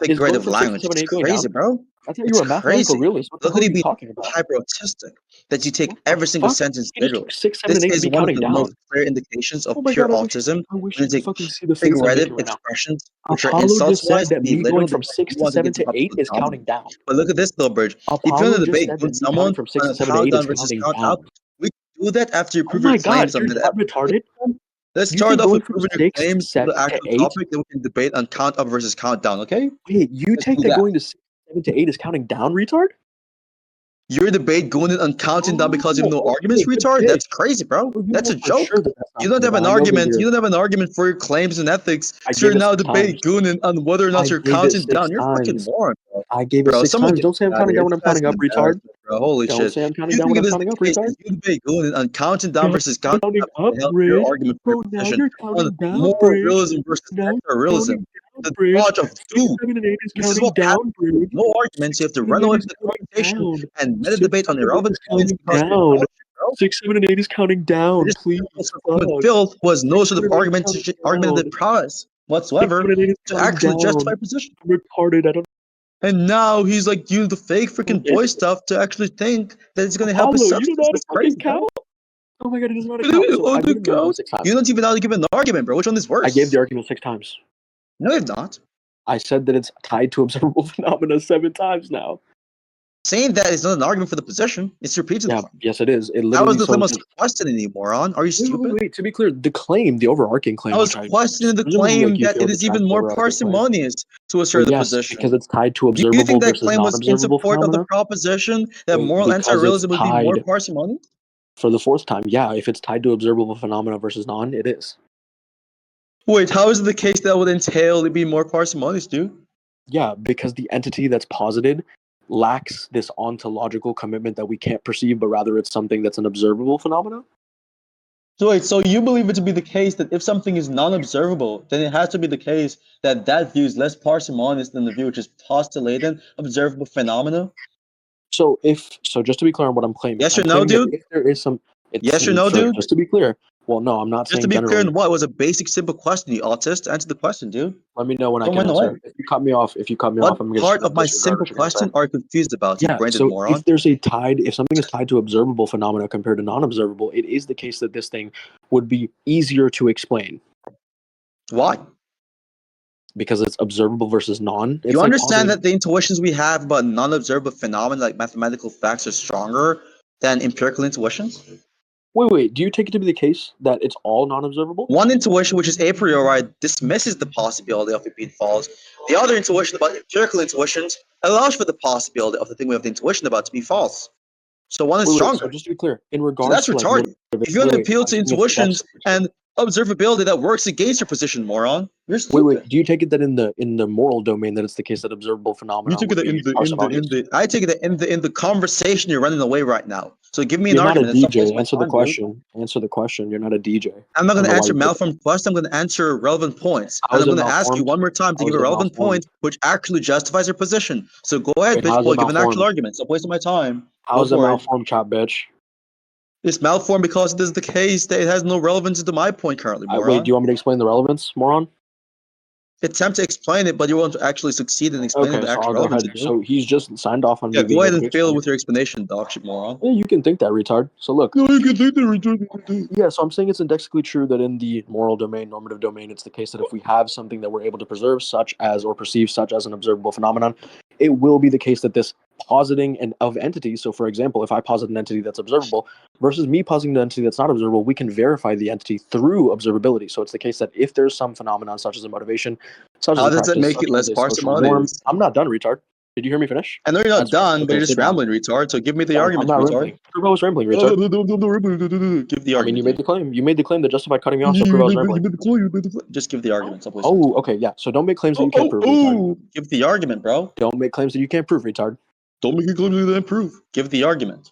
Is going figurative from 6 to language. 7 to It's 8 going crazy, down? bro. I thought you It's were a mathematical crazy. realist. What the Look hell at are you you being talking about? hyper autistic that you take What the every single fuck? sentence He just literal. took 6, 7, This and 8 to is be one of counting the down. most clear indications of Oh my pure god, autism. I wish When you you could take fucking see the face I'm figurative making right now. expressions, which are Apollo just insults said wise, to that be me going literal, from because 6 you to want to 7 get to to 8 absolute is counting dominance. down. But look at this, though, Bridge. If you want Apollo to just debate said that with me counting someone from 6 on to a 7 to 8 is countdown versus counting count down. out, we can do that after you Oh prove your my god, claims on you're the that retarded? Let's You start think off going with from proving your 6 claims on the 7 to actual 8? topic, then we can debate on count up versus count down, okay? Wait, you Let's take do that that. going to 6, 7 to 8 is counting down, retard? Your debate going in on counting down because you have no Oh, arguments, okay, good retard? shit. That's crazy, bro. Well, you That's know a for sure joke. that that's You not don't counting have an down. I know that argument. you're. You don't have an argument for your claims and ethics. I So gave you're it now 6 debating times. gooning on whether or not I you're gave it counting down. 6 You're fucking times. moron, bro. I gave it Bro, 6 someone times. get Don't say I'm out of counting here. down when This I'm guy's counting an up, retard. embarrassment, bro. Holy Don't shit. say I'm counting You down when think I'm it is counting the up, case retard. that you debate gooning on counting down versus counting Counting up up, to help your bridge. argument for Bro, your now position you're on counting down, moral bridge. realism versus Now extra realism? counting down, The bridge. dodge of 6, two. 7, and 8 is This is counting what happens down, with bridge. no arguments. You 6, have to 7, and run 8 away is from the counting conversation down. and meta 6, debate on 7, and 8 irrelevant is points counting because you're down. bullshit, bro. 6, 7, and 8 is counting It down. is Please with fuck. filth was no 6, sort 7, of and 8 is counting down. argumentative prowess 6, whatsoever 7, and 8 is to counting actually down. justify position. I'm retarded. I don't. And now he's like using the fake freaking It, boy stuff to actually think that it's gonna help his Apollo, you don't know substance. how to That's fucking crazy, bro. count. Oh my god, he doesn't know how to count. So On I've the given the argument count. 6 times. You don't even know how to give an argument, bro. Which one is I gave worse? the argument 6 times. No, you've not. I said that it's tied to observable phenomena 7 times now. Saying that is not an argument for the position. It's repeating the Yeah, claim. yes, it is. It That was literally the claim I so. was questioning, you moron. Are you stupid? Wait. To be clear, the claim, the overarching I claim, was which I questioning the presumably claim like you that failed it to is track even the more overarching claim. parsimonious to assert Well, the yes, position. because it's tied to Do you think observable that versus claim was in non-observable support of the phenomena. proposition that Wait, moral because it's anti-realism would be more tied parsimony? for the fourth time. Yeah, if it's tied to observable phenomena versus non, it is. Wait, how is it the case that would entail it being more parsimonious, dude? Yeah, because the entity that's posited lacks this ontological commitment that we can't perceive, but rather it's something that's an observable phenomena. So wait, so you believe it to be the case that if something is non-observable, then it has to be the case that that view is less parsimonious than the view which is postulated observable phenomena? So just to be clear on what I'm claiming, Yes I'm or no, claiming that dude? if there is some, it's Yes or no, so dude? just to be clear. Well, no, I'm not Just to saying be clear generally. on what? It was a basic, simple question, you autist. Answer the question, dude. Let me know when I Don't can run away. answer. If you cut me off, What I'm gonna part straight of up my disregard simple what you're gonna say. question are you confused about, you Yeah. branded So moron? if something is tied to observable phenomena compared to non-observable, it is the case that this thing would be easier to explain Why? because it's observable versus non. You It's like understand positing. that the intuitions we have about non-observable phenomena like mathematical facts are stronger than empirical intuitions? Wait. Do you take it to be the case that it's all non-observable? One intuition, which is a priori, dismisses the possibility of it being false. The other intuition about empirical intuitions allows for the possibility of the thing we have the intuition about to be false. So one is Wait. So stronger. just to be clear, in So regards that's to like retarded. If you want to appeal I'm to saying it's intuitions indexed. and observability that works against your position, moron, you're stupid. Do you take it that in the moral domain that it's the case that observable You phenomena took it would be parsimonious? I take it in the conversation you're running away right now. So give me an You're not a argument and stop DJ. wasting my Answer the time, dude. question. Answer the question. You're not a DJ. I'm not I going don't to know why answer you did that. malformed question. I'm going to answer relevant points. How And is I'm it going to ask you malformed? one more time to How give is a it relevant malformed? point which actually justifies your position. So go ahead, Wait, how bitch is it boy, give an actual malformed? argument. Stop wasting my time. How Go is it for it. malformed, chat bitch? It's malformed because it is the case that it has no relevance to my point currently, Wait, do moron. you want me to explain the relevance, moron? Attempt to explain it, but you won't actually succeed in explaining Okay, the so actual I'll go relevance, ahead. dude. So he's just signed off on Yeah, me go being ahead able to and fail explain. with your explanation, dog shit moron. Yeah, you can think that, retard. So look. No, you can think that. Yeah, so I'm saying it's indexically true that in the moral domain, normative domain, it's the case that if we have something that we're able to preserve, such as or perceive such as an observable phenomenon, it will be the case that this positing of entities. So, for example, if I posit an entity that's observable versus me positing an entity that's not observable, we can verify the entity through observability. So it's the case that if there's some phenomenon such as a motivation, such as How a does that practice, make such it as less a social norm, parsimonious? I'm not done, retard. Did you hear me finish? I know you're not That's fair. done, but Okay, you're just sit down. rambling, retard. So give me the Down. I'm argument, not retard. rambling. Prove I was rambling, retard. Give the I mean, argument, you made dude. the claim. You made the claim that justified cutting me off, so prove I was rambling. Just give the argument. Stop wasting your Oh, time. okay, yeah. So don't make claims that you can't prove, retard. Give the argument, bro. Don't make claims that you can't prove, retard. Don't make a claim that you didn't prove. Give the argument.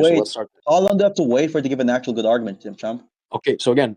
you. So wait? let's start. How long do I have to wait for it to give an actual good argument, Tim Chump? Okay, so again,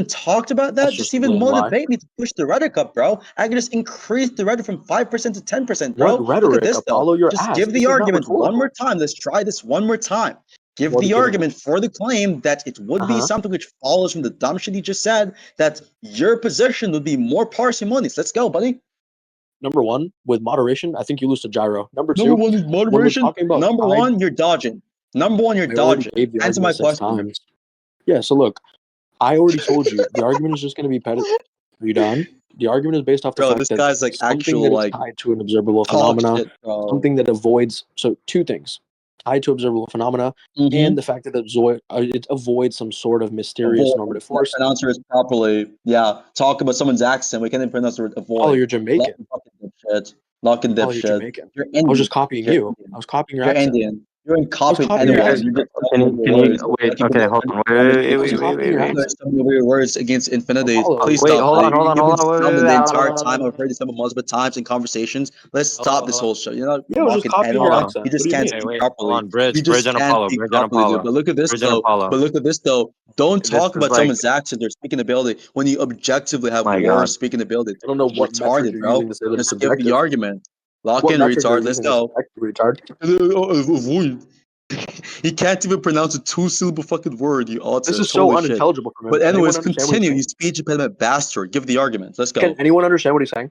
even talked about that, That's just just a even blatant lie. motivate me to push the rhetoric up, bro. I can just increase the rhetoric from 5% to 10%, What bro. Look at rhetoric? this, though. Apollo your Just ass. give This the is not argument one more rhetorical. time. Let's try this one more time. Give What are the giving it? argument for the claim that it would be something which follows from the dumb shit you just said, that your position would be more parsimonious. Let's go, buddy. Number one, with moderation, I think you lose to gyro. Number Number two, one is when we're moderation. talking about Number tide, one, you're dodging. Number one, you're I already dodging. gave the Answer my argument 6 question. times. Yeah, so look, I already told you the argument is just going to be Are you done? The argument is based off the Bro, fact this that guy's like something actual that is like tied to an observable talk phenomena, shit, bro. something that avoids, so two things, tied to observable phenomena, and the fact that it avoids some sort of mysterious Avoid. normative Can't force. pronounce yours properly. Yeah, talk about someone's accent. We can't even pronounce the word Oh, avoid. you're Lock Jamaican. and fucking dipshit. Lock and Oh, you're dipshit. Jamaican. You're I was Indian. just copying You're you. I Indian. was copying your You're accent. Indian. You ain't I was copying copying your You anyone. guys, You're accent. just can stumbling you over can you words. wait? Like you've been Okay, hold on. Wait, I was copying your accent. stumbling over your words against infinity. Apollo. Please wait. stop, Hold buddy. on, hold on, You've been hold on. stumbling the entire Wait, time. I've heard this number multiple times in conversations. Let's hold stop on, this hold on. whole show. You're not Yeah, I was just mocking copying your Hold anyone. on. You accent. What just do you can't mean? Okay, speak wait. Hold properly. on. You Bridge just and can't Apollo. speak Bridge and properly, dude. Apollo. But look at this Bridge and though. Apollo. But look at this though. Don't This talk is about like, someone's accent or speaking ability when you objectively have my more God. speaking ability. I don't know what metric Retarded, you're bro. using to say that it's Just give the subjective. argument. Lock What in, metric are retard. you Let's using as go. subjective, retard? Avoid. He can't even pronounce a two-syllable fucking word, you This autist. is so Holy shit. unintelligible for But him. Can anyone anyways, understand what he's continue, you saying? speech impediment bastard. Give the argument. Let's Can go. anyone understand what he's saying?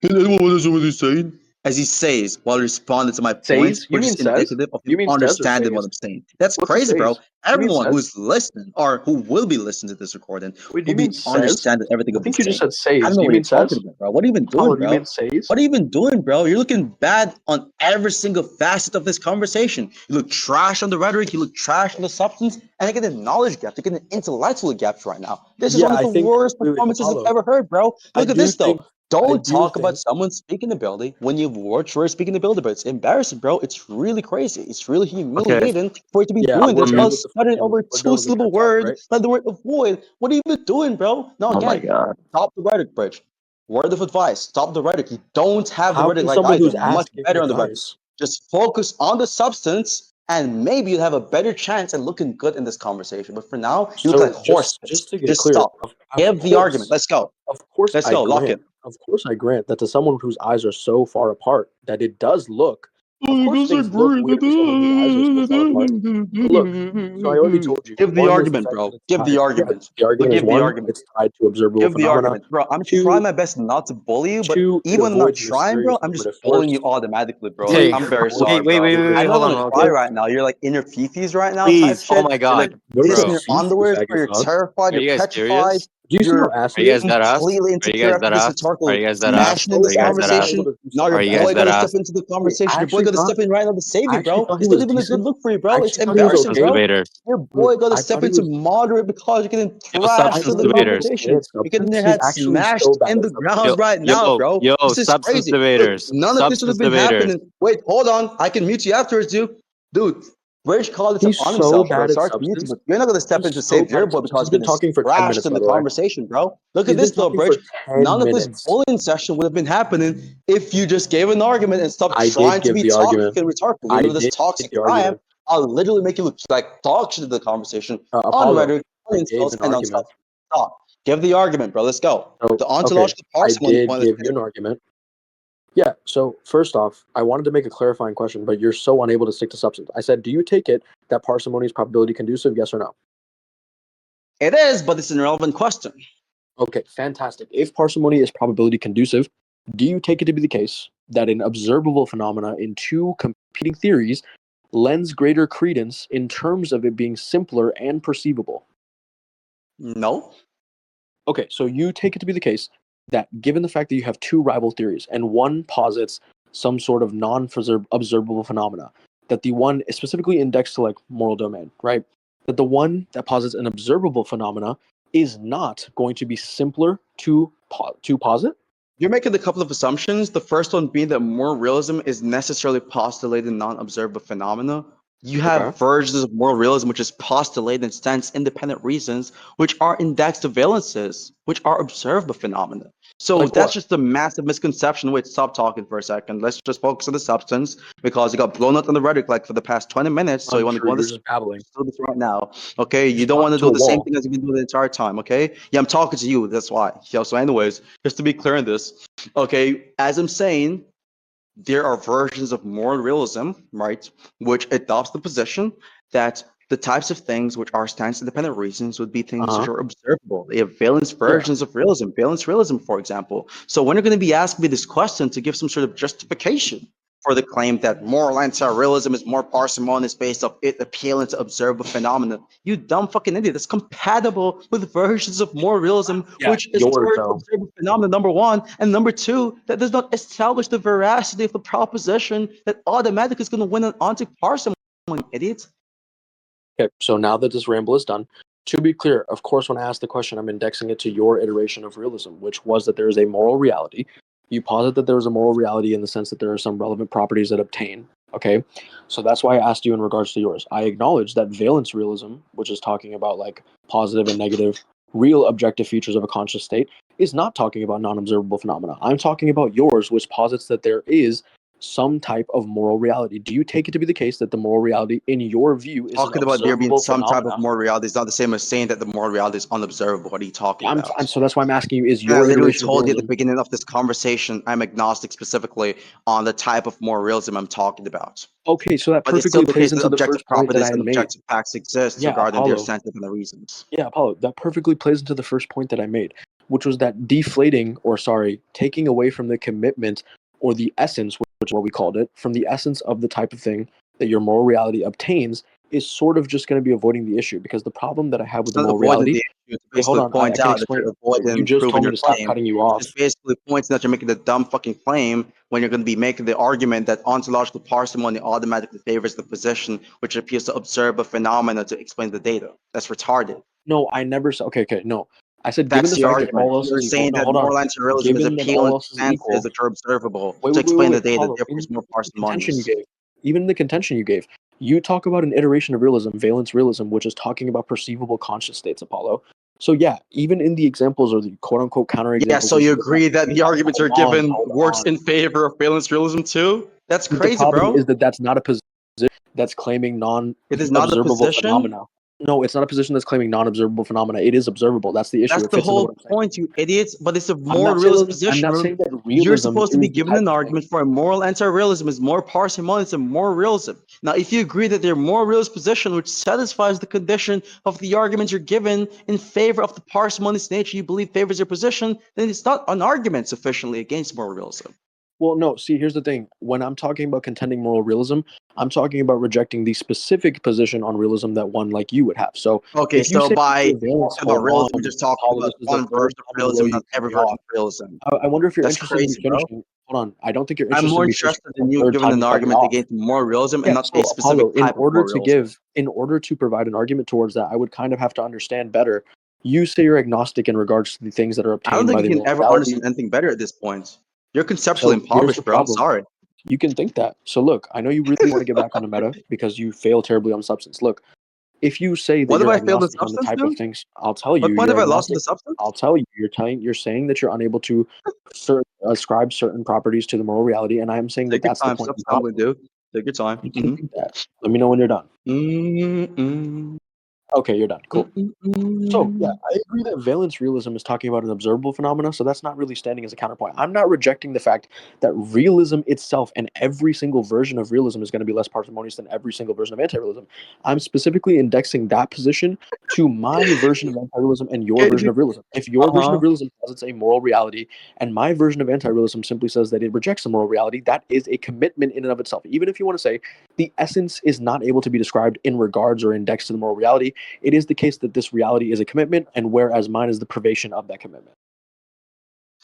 Anyone understand what he's saying? As he says while responding to my points, Says? You which mean is says? indicative of him You mean says or understanding what says? I'm saying. That's What's a crazy, bro. says? You mean Everyone who says? is listening or who will be listening to this recording Wait, do will you mean be says? understanding everything I I'll be think you just saying. said I don't says. know Do you what you're mean talking says? about, bro. What are you even doing, Apollo, do you bro? mean says? What are you even doing, bro? You're looking bad on every single facet of this conversation. You look trash on the rhetoric, you look trash on the substance, and you're getting knowledge gaps, you're getting intellectual gaps right now. This is Yeah, one of I the think. worst Wait, performances I've Apollo. ever heard, bro. I Look at do this though. think. I Don't do talk about think. someone's speaking ability when you've worked for speaking ability, but it's embarrassing, bro. It's really crazy. It's really Okay. humiliating for you to be Yeah, doing we're this done while with the stuttering fucking. over We're done with the two-syllable TED talk, word right? like the word avoid. What are you even doing, bro? No, Oh my again, God. stop the rhetoric, bridge. Word of advice, stop the rhetoric. You don't have the How rhetoric can like someone I do. who's I'm much asked give me better on the rhetoric. advice? Just focus on the substance, and maybe you'll have a better chance at looking good in this conversation. But for now, you look like So horse just piss. to get Just clear, stop. of Give the argument. course, Let's go. of course Let's I go. Lock grant, in. of course I grant that to someone whose eyes are so far apart that it does look, Oh, of you course guys are things look great. weird to someone whose eyes are so far apart. But look, so I already told you, Give the one is the argument, fact that bro. it's Give the tied. Yeah, argument. the argument is Give the one, argument. it's tied to observable Give the phenomena. argument, bro. I'm trying Two, my best not to bully you, but two, it even when I'm not avoids trying, bro, mysterious I'm just normative bullying force. you automatically, bro. Like, Three, Okay. I'm it very avoids sorry, Wait, wait, bro. wait, wait, mysterious I wait. know you Hold on, want hold to on. cry Okay. right now. You're like in your fifis right now, type Please. Oh shit. my You're like God, What is a pissing your bro. thief, you underwear, faggot or you're fuck? terrified, Are you're you guys petrified, serious? Do you see how you're ass Are he you guys is? that ass? completely Are you insecure guys after that this ass? Are rhetorical you guys that He's ass? smashing in so this Are you guys bad he's that not ass? able conversation. to do Now your Are something. you guys boy that got to ass? step into the Wait, I conversation. Your boy actually got to thought step in right now to save I you, actually bro. thought he It's not was even a good decent. look for you, I bro. It's actually thought he was embarrassing, Substance okay. bro. debaters. Your Wait, boy got to I step thought he into was. moderate because you're getting Yo, I thrashed in substance thought the he was debaters. okay conversation. at You're getting substance. your He's head actually smashed so bad in at the substance. Yo, ground right now, yo, bro. yo, This is substance crazy. Look, debaters. none of this would have Substance been debaters. happening. Wait, hold on. I can mute you afterwards, dude. Dude, Rage called this He's up on so himself, bro. bad at Sorry to mute you, substance. but you're not going to step in to He's so save bad your at boy substance. because He's you're been getting talking for 10 thrashed minutes, in by the the way. conversation, bro. Look at He's this, been though, talking for Bridge. 10 None of this minutes. bullying session would have been happening if you just gave an argument and stopped I did trying to give be the toxic argument. and rhetorical. You I know, this did give toxic the as I am, argument. I'll literally make you look like dog shit in the conversation on Apollo, rhetoric, on I gave insults, an and on argument. substance. Stop. Give the argument, bro. Let's go. So, The okay, ontological I parsimony did point. Let's give get you it. an argument. Yeah, so first off, I wanted to make a clarifying question, but you're so unable to stick to substance. I said, do you take it that parsimony is probability conducive, yes or no? It is, but it's an irrelevant question. Okay, fantastic. If parsimony is probability conducive, do you take it to be the case that an observable phenomena in two competing theories lends greater credence in terms of it being simpler and perceivable? No. Okay, so you take it to be the case that given the fact that you have two rival theories and one posits some sort of non-observable phenomena, that the one is specifically indexed to like moral domain, right? That the one that posits an observable phenomena is not going to be simpler to posit. You're making a couple of assumptions. The first one being that moral realism is necessarily postulated non-observable phenomena. You Okay. have versions of moral realism which is postulated and stands independent reasons, which are indexed to valences, which are observable phenomena. So Like that's what? just a massive misconception. Wait, stop talking for a second. Let's just focus on the substance because you got blown up on the rhetoric like for the past 20 minutes. So you want to Untrue, go on you're this just babbling. do this right now. Okay, you Just don't want talking to to do a the same wall. thing as you've been doing the entire time. Okay, yeah, I'm talking to you. That's why. Yeah, so, anyways, just to be clear on this, okay, as I'm saying, there are versions of moral realism, right, which adopts the position that the types of things which are stance independent reasons would be things which Uh-huh. are observable. They have valence Yeah. versions of realism, valence realism, for example. So when you're going to be asking me this question to give some sort of justification for the claim that moral anti-realism is more parsimonious based off it appealing to observable phenomena. You dumb fucking idiot. That's compatible with versions of moral realism, Yeah, which is yours to though. observable phenomena, number one, and number two, that does not establish the veracity of the proposition that automatic is going to win an ontic parsimony, idiot. Okay, so now that this ramble is done, to be clear, of course, when I ask the question, I'm indexing it to your iteration of realism, which was that there is a moral reality. You posit that there is a moral reality in the sense that there are some relevant properties that obtain. Okay, so that's why I asked you in regards to yours. I acknowledge that valence realism, which is talking about like positive and negative, real objective features of a conscious state, is not talking about non-observable phenomena. I'm talking about yours, which posits that there is some type of moral reality. Do you take it to be the case that the moral reality, in your view, is an Talking about there being observable some type of phenomena? moral reality is not the same as saying that the moral reality is unobservable. What are you talking about? So that's why I'm asking you: is And I your literally iteration of told you at the realism beginning of this conversation, I'm agnostic specifically on the type of moral realism I'm talking about. okay? So that But it's still perfectly the case plays that into the objective first point that I properties had and made. objective facts exist Yeah, regarding their Apollo. sensitive and the reasons. Yeah, Apollo. That perfectly plays into the first point that I made, which was that deflating, or sorry, taking away from the commitment or the essence, which is what we called it, from the essence of the type of thing that your moral reality obtains, is sort of just going to be avoiding the issue. Because the problem that I have with It's the not moral avoiding reality, the issue. It's okay, hold basically on, I point can out that explain. you're So you avoiding just proving told me your to stop claim. cutting you It's off. just basically pointing that you're making the dumb fucking claim when you're going to be making the argument that ontological parsimony automatically favors the position which appears to observe a phenomena to explain the data. That's retarded. No, I never said. Okay, no. I said, given That's the the fact that argument. all else You're is equal. saying No, that hold on. moral anti-realism is Given that all appealing else is to senses equal. which are observable Wait, to wait, wait, wait, explain the wait, data, Apollo. therefore it's more The contention you parsimonious. gave, even the contention you gave, you talk about an iteration of realism, valence realism, which is talking about perceivable conscious states, Apollo. So yeah, even in the examples or the quote unquote Yeah, counterexamples so that you you agree that the arguments are hold on, given hold works on. in favor of valence realism too? That's But the crazy, problem bro. is that that's not a position that's claiming It is not a non-observable position. phenomena. No, it's not a position that's claiming non-observable phenomena. It is observable. That's the issue. That's It the fits into what whole I'm saying. point, you idiots. But it's a I'm more not saying realist I'm position. not saying that You're realism supposed to be is the given type an of thing. argument for a moral anti-realism is more parsimonious and more realism. Now, if you agree that their more realist position, which satisfies the condition of the argument you're given in favor of the parsimonious nature you believe favors your position, then it's not an argument sufficiently against moral realism. Well, no, see, here's the thing. When I'm talking about contending moral realism, I'm talking about rejecting the specific position on realism that one like you would have. So Okay, if you so say by your valence, talking about hold realism, we're on, just talking Apollo, about this is the one third version of time in a row realism, you not cut every me version off. of realism. I wonder if you're That's interested in me crazy, bro. finishing. Hold on, I don't think you're I'm interested more in me finishing interested the in you third giving time an you cut me argument off. against moral realism and Yeah, not a so specific Apollo, type of moral realism. in order to provide an argument towards that, I would kind of have to understand better. You say you're agnostic in regards to the things that are I don't obtained by think the you can moral ever reality. understand anything better at this point. You're conceptually So here's the impoverished, bro. I'm problem. sorry. You can think that. So look, I know you really want to get back on the meta because you fail terribly on substance. Look, if you say that What have you're I failed in agnostic on the substance, type of dude? things, I'll tell you What point you're have I lost in the agnostic. substance? I'll tell you you're saying that you're unable to ascribe certain properties to the moral reality, and I'm saying that Take your that's the time. point Stop I'm stumbling, positing. dude. Take your time. You can think that. Let me know when you're done. Mm-mm. Okay, you're done. Cool. So yeah, Mm-mm. I agree that valence realism is talking about an observable phenomena, so that's not really standing as a counterpoint. I'm not rejecting the fact that realism itself and every single version of realism is going to be less parsimonious than every single version of anti-realism. I'm specifically indexing that position to my version of anti-realism and your Okay, version of realism. If your version uh-huh. of realism posits a moral reality and my version of anti-realism simply says that it rejects a moral reality, that is a commitment in and of itself. Even if you want to say the essence is not able to be described in regards or indexed to the moral reality, it is the case that this reality is a commitment, and whereas mine is the privation of that commitment.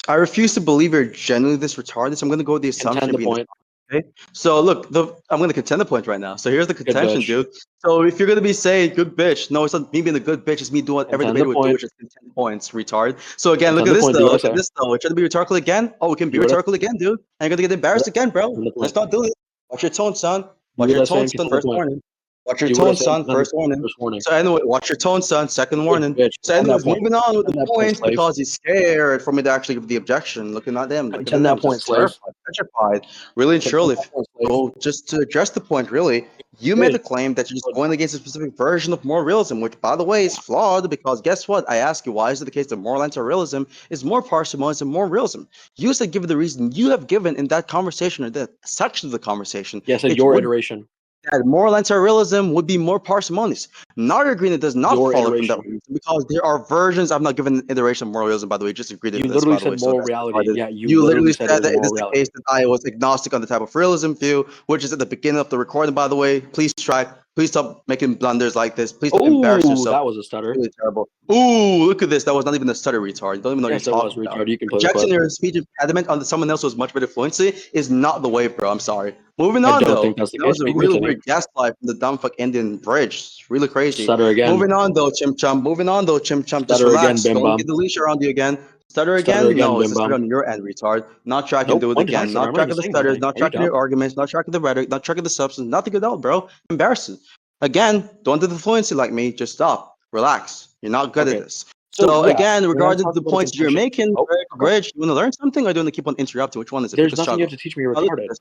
I refuse to believe you're genuinely this retarded, so I'm going to go with the assumption Contend of the being this. point. Okay? So look, I'm going to contend the point right now. So here's the Good contention, bitch. dude. So if you're going to be saying good bitch, no, it's not me being a good bitch. It's me doing what every Contend the debater would do, point. which is contend points, retard. So again, look Contend at the this point. Do though. what I Look at say. this though. We're trying to be rhetorical again. Oh, we can be Do what I rhetorical again, dude. And you're going to get embarrassed again, bro. contend the Let's point. not do it. Watch your tone, son. Do Watch what your I say tone, and son. contend the First point. warning. Watch your Do what I tone, say and son. contend the First point. warning. First warning. So anyway, watch your tone, son. Second Good warning. bitch. So Contend that anyways, point. moving on with the Contend that point, points slave. because he's scared for me to actually give the objection. Looking at him. Look at Contend him. that point, Just slave. terrified, petrified. Really and Contend truly. that point, slave. So just to address the point, really, you made Bitch. the claim that you're just Good. going against a specific version of moral realism, which, by the way, is flawed because guess what? I ask you, why is it the case that moral anti-realism is more parsimonious than moral realism? You said, given the reason you have given in that conversation or that section of the conversation, Yeah, I said it your would iteration. that moral anti-realism would be more parsimonious. Not agreeing it does not Your follow from that iteration. reason because there are versions. I'm not giving an iteration of moral realism, by the way. Just agreed You to this, literally by the way. said So moral that's reality. retarded. Yeah, you You literally literally said said it was that it moral is the reality. case that I was agnostic on the type of realism view, which is at the beginning of the recording, by the way. Please stop making blunders like this. Please don't embarrass Oh, yourself. that was a It's stutter. really terrible. Ooh, look at this. That was not even a stutter, retard. You don't even know what Yes, you're it was talking about. retard. You can play the Projecting clip. your speech impediment onto someone else with much better fluency is not the way, bro. I'm sorry. Moving I on, don't think though. that's the That case. was a You can really continue. weird gaslight from the dumb fuck Indian bridge. It's really crazy. Stutter again. Moving on, though, Chim Chum. Moving on, though, Chim Chum. Just Stutter again, relax. Bim Don't Bum. get the leash around you again. Stutter Stutter again? again, No, it's Bim a stutter Bum. on your end, retard. Not tracking, Nope. do it When did I again. stutter? Not I'm not tracking even the saying stutters, anything. not Are you tracking your dumb? arguments, not tracking the rhetoric, not tracking the substance. Nothing at all, bro. Embarrassing. Again, don't do the fluency like me. Just stop. Relax. You're not good at Okay. this. So So yeah, again, when I regarding talk the about a points you're contention, making, oh, okay. Bridge, you want to learn something or do you want to keep on interrupting? Which one is it? Pick There's a nothing you have struggle. to teach me. You're Now look at retarded. this.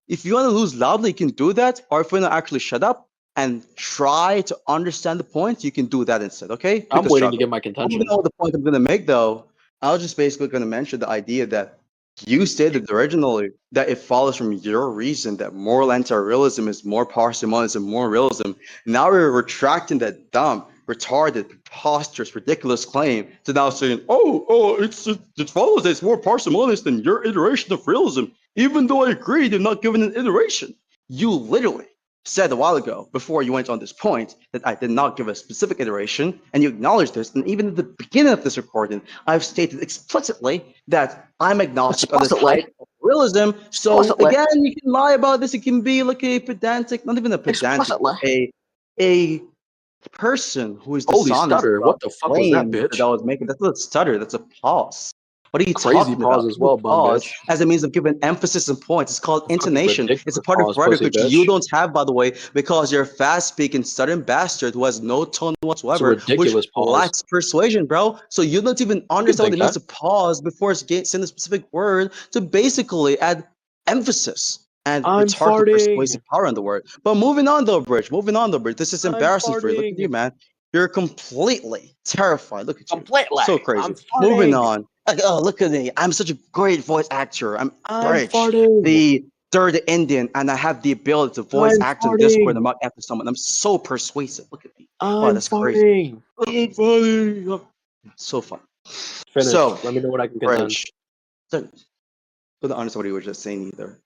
If you want to lose loudly, you can do that. Or if you want to actually shut up and try to understand the point, you can do that instead. Okay? Pick I'm a waiting to struggle. get my Moving contention. on with the point I'm going to make, though, I was just basically going to mention the idea that you stated originally that it follows from your reason that moral anti-realism is more parsimonious and more realism. Now we're retracting that dumb, retarded, preposterous, ridiculous claim to now saying, it follows that it's more parsimonious than your iteration of realism, even though I agree you're not given an iteration. You literally said a while ago, before you went on this point, that I did not give a specific iteration, and you acknowledged this. And even at the beginning of this recording, I've stated explicitly that I'm agnostic on the Explicitly. type of realism. So Explicitly. again, you can lie about this. It can be like a pedantic, not even a pedantic, Explicitly. but a person who is Holy dishonest stutter. about What the the fuck was that, claims that bitch? I was making. That's not a stutter. That's a pause. What are you Crazy talking pause about? as well, bum Pause bitch. as a means of giving emphasis and points. It's called A fucking intonation. It's a ridiculous part of pause, rhetoric pussy which you bitch. don't have, by the way, because you're a fast-speaking, stuttering bastard who has no tone It's a whatsoever, which ridiculous pause. lacks persuasion, bro. So you don't even You can understand what think it means that. to pause before saying a specific word to basically add emphasis and I'm rhetorical farting. persuasive power in the word. But moving on, though, Bridge. Moving on, though, Bridge. This is I'm embarrassing for you. Look at you, farting. man. You're completely terrified. Look at you. Completely. So crazy. I'm Moving farting. on. Like, oh, look at me. I'm such a great voice actor. I'm I'm Bridge, farting. the third Indian, and I have the ability to voice I'm act in Discord and farting. mock after someone. I'm so persuasive. Look at me. Wow, I'm that's crazy. farting. I'm funny. So fun. Finished. So, Let me know what I can contend. Bridge. Couldn't understand what he was just saying either.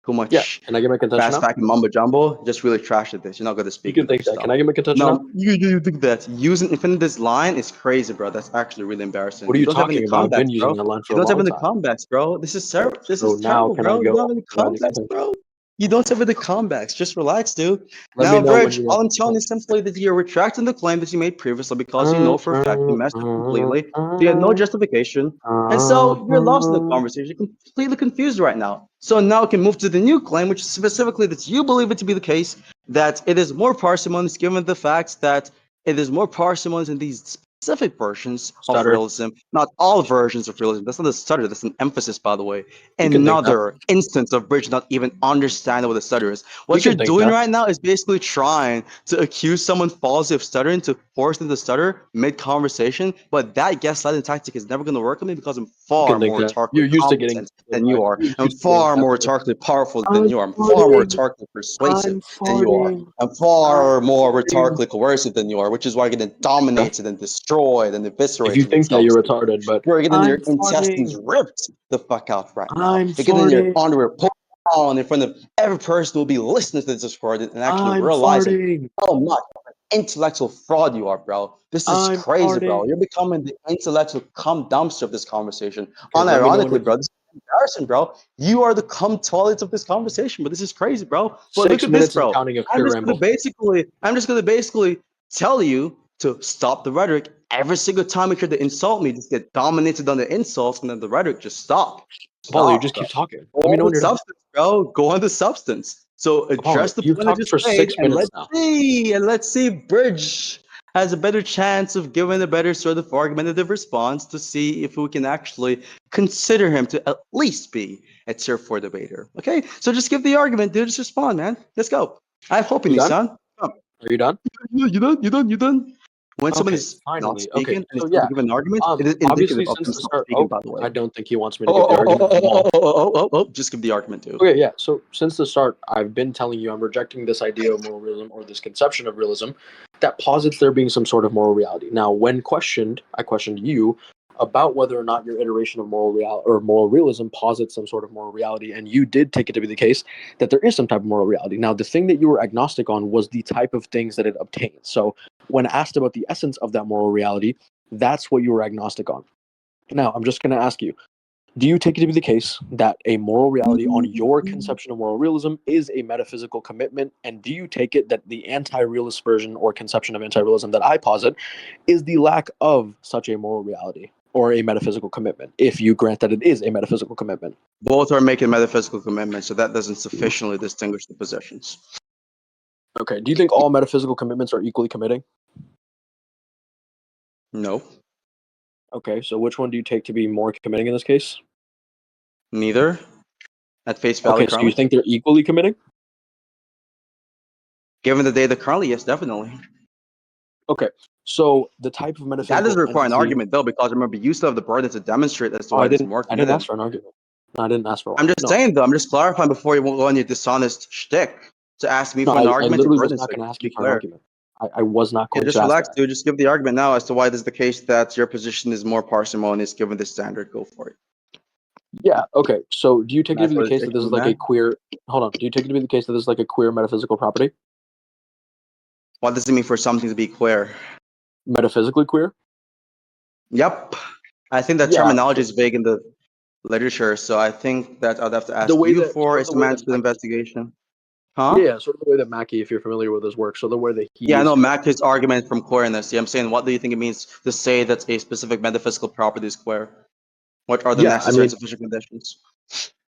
Too Yeah. much Can I get my contention fast now? back and mumbo jumbo. Just really trashed at this. You're not going to You speak can either. think Just that. Can stop. I get my contention now? No, you think that using infinitive line is crazy, bro. That's actually really embarrassing. What are You you don't have any talking about? I've been comebacks, using bro. that line for You a don't have long any time. comebacks, bro. This So is now terrible, can I bro. You don't go have any provide the comebacks, contention? bro. You don't have any comebacks. Just relax, dude. Let me Now, know when Bridge, you want all I'm the telling you contention. simply that you're retracting the claim that you made previously because you know for a fact you messed up completely. So you had no justification. And so you're lost in the conversation, completely confused right now. So now we can move to the new claim, which is specifically that you believe it to be the case that it is more parsimonious given the fact that it is more parsimonious in these specific versions of Stutter. realism, not all versions of realism. That's not a stutter, that's an emphasis, by the way. You can think that. Another instance of Bridge not even understanding what a stutter is. You What you're can think doing that. right now is basically trying to accuse someone falsely of stuttering to force them to stutter mid conversation, but that gaslighting tactic is never going to work on me because I'm You far can think more that. rhetorically You're used to getting competent than you are. You're I'm used to getting far more peppered. rhetorically powerful than I'm you are. I'm far more farting. rhetorically persuasive I'm than you are. farting. I'm I'm far more farting. rhetorically coercive than you are, which is why you're getting dominated and destroyed and If you eviscerated and think that, self. you're retarded, but You're getting your I'm intestines farting. ripped the fuck out right now. I'm You're getting your farting. underwear pulled down in front of every person who will be listening to this Discord and actually I'm realizing farting. how much of an intellectual fraud you are, bro. This is I'm crazy, bro. farting. You're becoming the intellectual cum dumpster of this conversation. Okay, let me know when Unironically, you're bro, this is embarrassing, bro. You are the cum toilets of this conversation, but this is crazy, bro. But look 6 at this, minutes and bro. counting of pure ramble. I'm just gonna basically tell you to stop the rhetoric. Every single time you try to insult me, just get dominated on the insults, and then the rhetoric just stop. Apollo, you Stop, just bro. keep talking. Go Let me on know the when you're done. substance, bro. Go on the substance. So Apollo, address the you've point I talked just for made, 6 and minutes now. let's see if Bridge has a better chance of giving a better sort of argumentative response to see if we can actually consider him to at least be a tier 4 debater. Okay, so just give the argument, dude. Just respond, man. Let's go. I have hope in You you, done? son. Come. Are you done? You done? You done? You done? when someone Okay, is not finally. Okay, speaking and is so trying yeah. to give an argument, it is Obviously, indicative of since them the stop start. speaking. Oh, By the way. I don't think he wants me to give the argument at all. Just give the argument, dude. Okay, yeah. So since the start, I've been telling you I'm rejecting this idea of moral realism or this conception of realism that posits there being some sort of moral reality. Now, when questioned, I questioned you about whether or not your iteration of moral real or moral realism posits some sort of moral reality, and you did take it to be the case that there is some type of moral reality. Now, the thing that you were agnostic on was the type of things that it obtains. So, when asked about the essence of that moral reality, that's what you were agnostic on. Now, I'm just going to ask you, do you take it to be the case that a moral reality on your conception of moral realism is a metaphysical commitment? And do you take it that the anti realist version or conception of anti realism that I posit is the lack of such a moral reality or a metaphysical commitment, if you grant that it is a metaphysical commitment? Both are making metaphysical commitments, so that doesn't sufficiently distinguish the positions. Okay. Do you think all metaphysical commitments are equally committing? No, Okay. So which one do you take to be more committing in this case? neither. At face value, Okay. So you currently. think they're equally committing? Given the data currently, yes, definitely. Okay. So the type of That doesn't metaphysical require an entity. argument, though, because remember, you still have the burden to demonstrate as to Oh, why I it is didn't. more I didn't committed. ask for an argument. No, I didn't ask for I'm one. just No. saying, though, I'm just clarifying before you go on your dishonest shtick to ask me No, for an I argument. Your literally was burden's not to going to ask be you for an clear. argument. I was not Yeah, going just to ask relax, that. dude. Just give the argument now as to why it is the case that your position is more parsimonious given the standard. Go for it. Yeah. Okay. So do you take it to Nice be way the to case take that this is it, like a man. queer? Hold on. Do you take it to be the case that this is like a queer metaphysical property? What does it mean for something to be queer? Metaphysically queer? Yep. I think that Yeah. terminology So is vague in the literature, so I think that I'd have to the ask way you that for sort a of the way that semantic Mackie, investigation. Huh? yeah, sort of the way that Mackie, if you're familiar with his work, so the way that he Yeah, I know is. Mackey's argument from queerness. Yeah, I'm saying, what do you think it means to say that a specific metaphysical property is queer? What are the Yeah. I necessary and mean, sufficient conditions?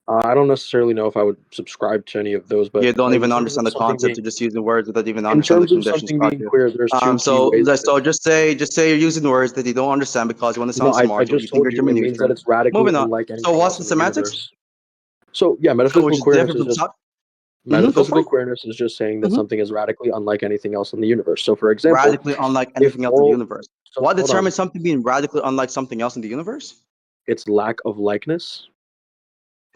I don't necessarily know if I would subscribe to any of those, but You don't in even terms of understand the something concept. being You're just using words without even in understanding the terms of conditions. something Got being you. queer, there's two key So ways that. just say you're using words that you don't understand because you want to No, sound I smart or you just think told you're you it means that diminutive. it's radically Moving on. unlike So anything what's else the in the semantics? universe. So yeah, So which metaphysical is queerness different is from just Go for metaphysical it. queerness is just saying that hmm something is radically unlike anything else in the universe. So for example, Radically unlike if anything else in the moral universe. so What hold on, determines something being radically unlike something else in the universe? it's lack of likeness.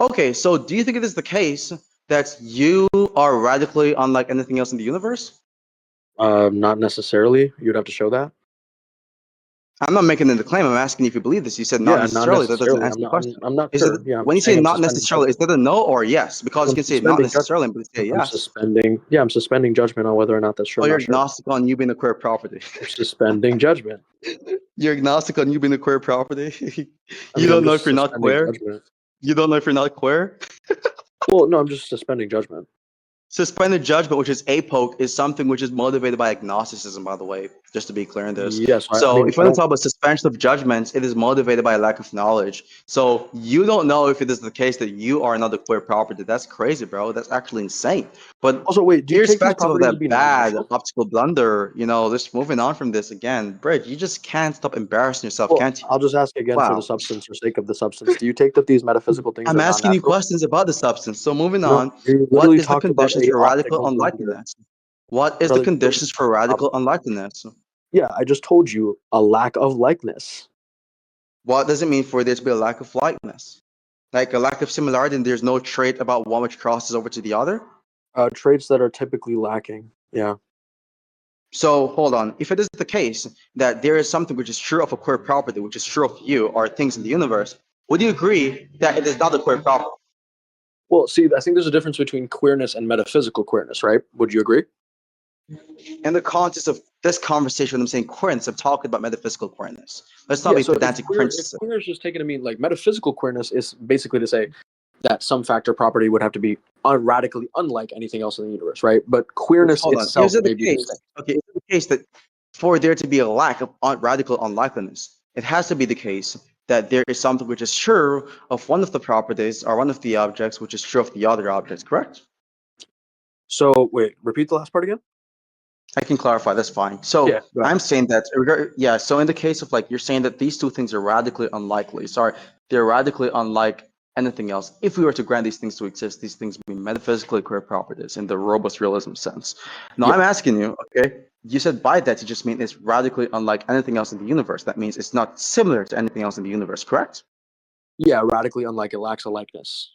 Okay, so do you think it is the case that you are radically unlike anything else in the universe? Not necessarily. You'd have to show that. I'm not making the claim. I'm asking if you believe this. You said not Yeah, not necessarily. That doesn't necessarily. answer the question. I'm not Is it sure. Yeah, I'm when you just say saying I'm not suspending necessarily? Is judgment. that a no or yes? Because you I'm can say not suspending judgment. necessarily, but say I'm yes. suspending. Yeah, I'm suspending judgment on whether or not that's true. Oh, I'm you're not sure. agnostic on you being a queer property. I'm suspending judgment. You're agnostic on you being a queer property. I You mean, I'm don't know if just you're not suspending queer. judgment. You don't know if you're not queer. Well, no, I'm just suspending judgment. Suspended judgment, which is apoc, is something which is motivated by agnosticism, by the way, just to be clear in this. Yes, I So mean, if you I want to don't. talk about suspension of judgments, it is motivated by a lack of knowledge. So you don't know if it is the case that you are another queer property. That's crazy, bro. That's actually insane. But Also, wait, do you take these irrespective of properties that to be bad non-neutral? optical blunder, just moving on from this again, Bridge, you just can't stop embarrassing yourself, Well, can't you? I'll just ask again for the Wow. substance or sake of the substance. Do you take that these metaphysical things I'm are asking you non-natural? questions about the substance. So moving No, on, you what literally is the talked about conditions a for radical optical blunder. unlikeness? What is the Brother, you literally conditions for talked radical about unlikeness? yeah, I just told you a lack of likeness. What does it mean for there to be a lack of likeness? Like a lack of similarity, and there's no trait about one which crosses over to the other? Traits that are typically lacking. Yeah. So hold on. If it is the case that there is something which is true of a queer property, which is true of you or things in the universe, would you agree that it is not a queer property? Well, see, I think there's a difference between queerness and metaphysical queerness, right? Would you agree? In the context of this conversation, when I'm saying queerness, I'm talking about metaphysical queerness. Let's not Yeah. be So pedantic if princess. queer is just taken to mean like metaphysical queerness is basically to say that some factor property would have to be radically unlike anything else in the universe, right? But queerness Hold on. Is itself it the may be case? distinct. Okay, is it the case that for there to be a lack of radical unlikeness, it has to be the case that there is something which is true of one of the properties or one of the objects which is true of the other objects, correct? So wait, repeat the last part again. I can clarify, that's fine. Yeah. So Go ahead. I'm saying that, yeah, so in the case of like, you're saying that these two things are radically unlikely. Sorry, they're radically unlike anything else. If we were to grant these things to exist, these things would be metaphysically queer properties in the robust realism sense. Now Yeah. I'm asking you, okay, You said by that you just mean it's radically unlike anything else in the universe. That means it's not similar to anything else in the universe, correct? Yeah, radically unlike, it lacks a likeness.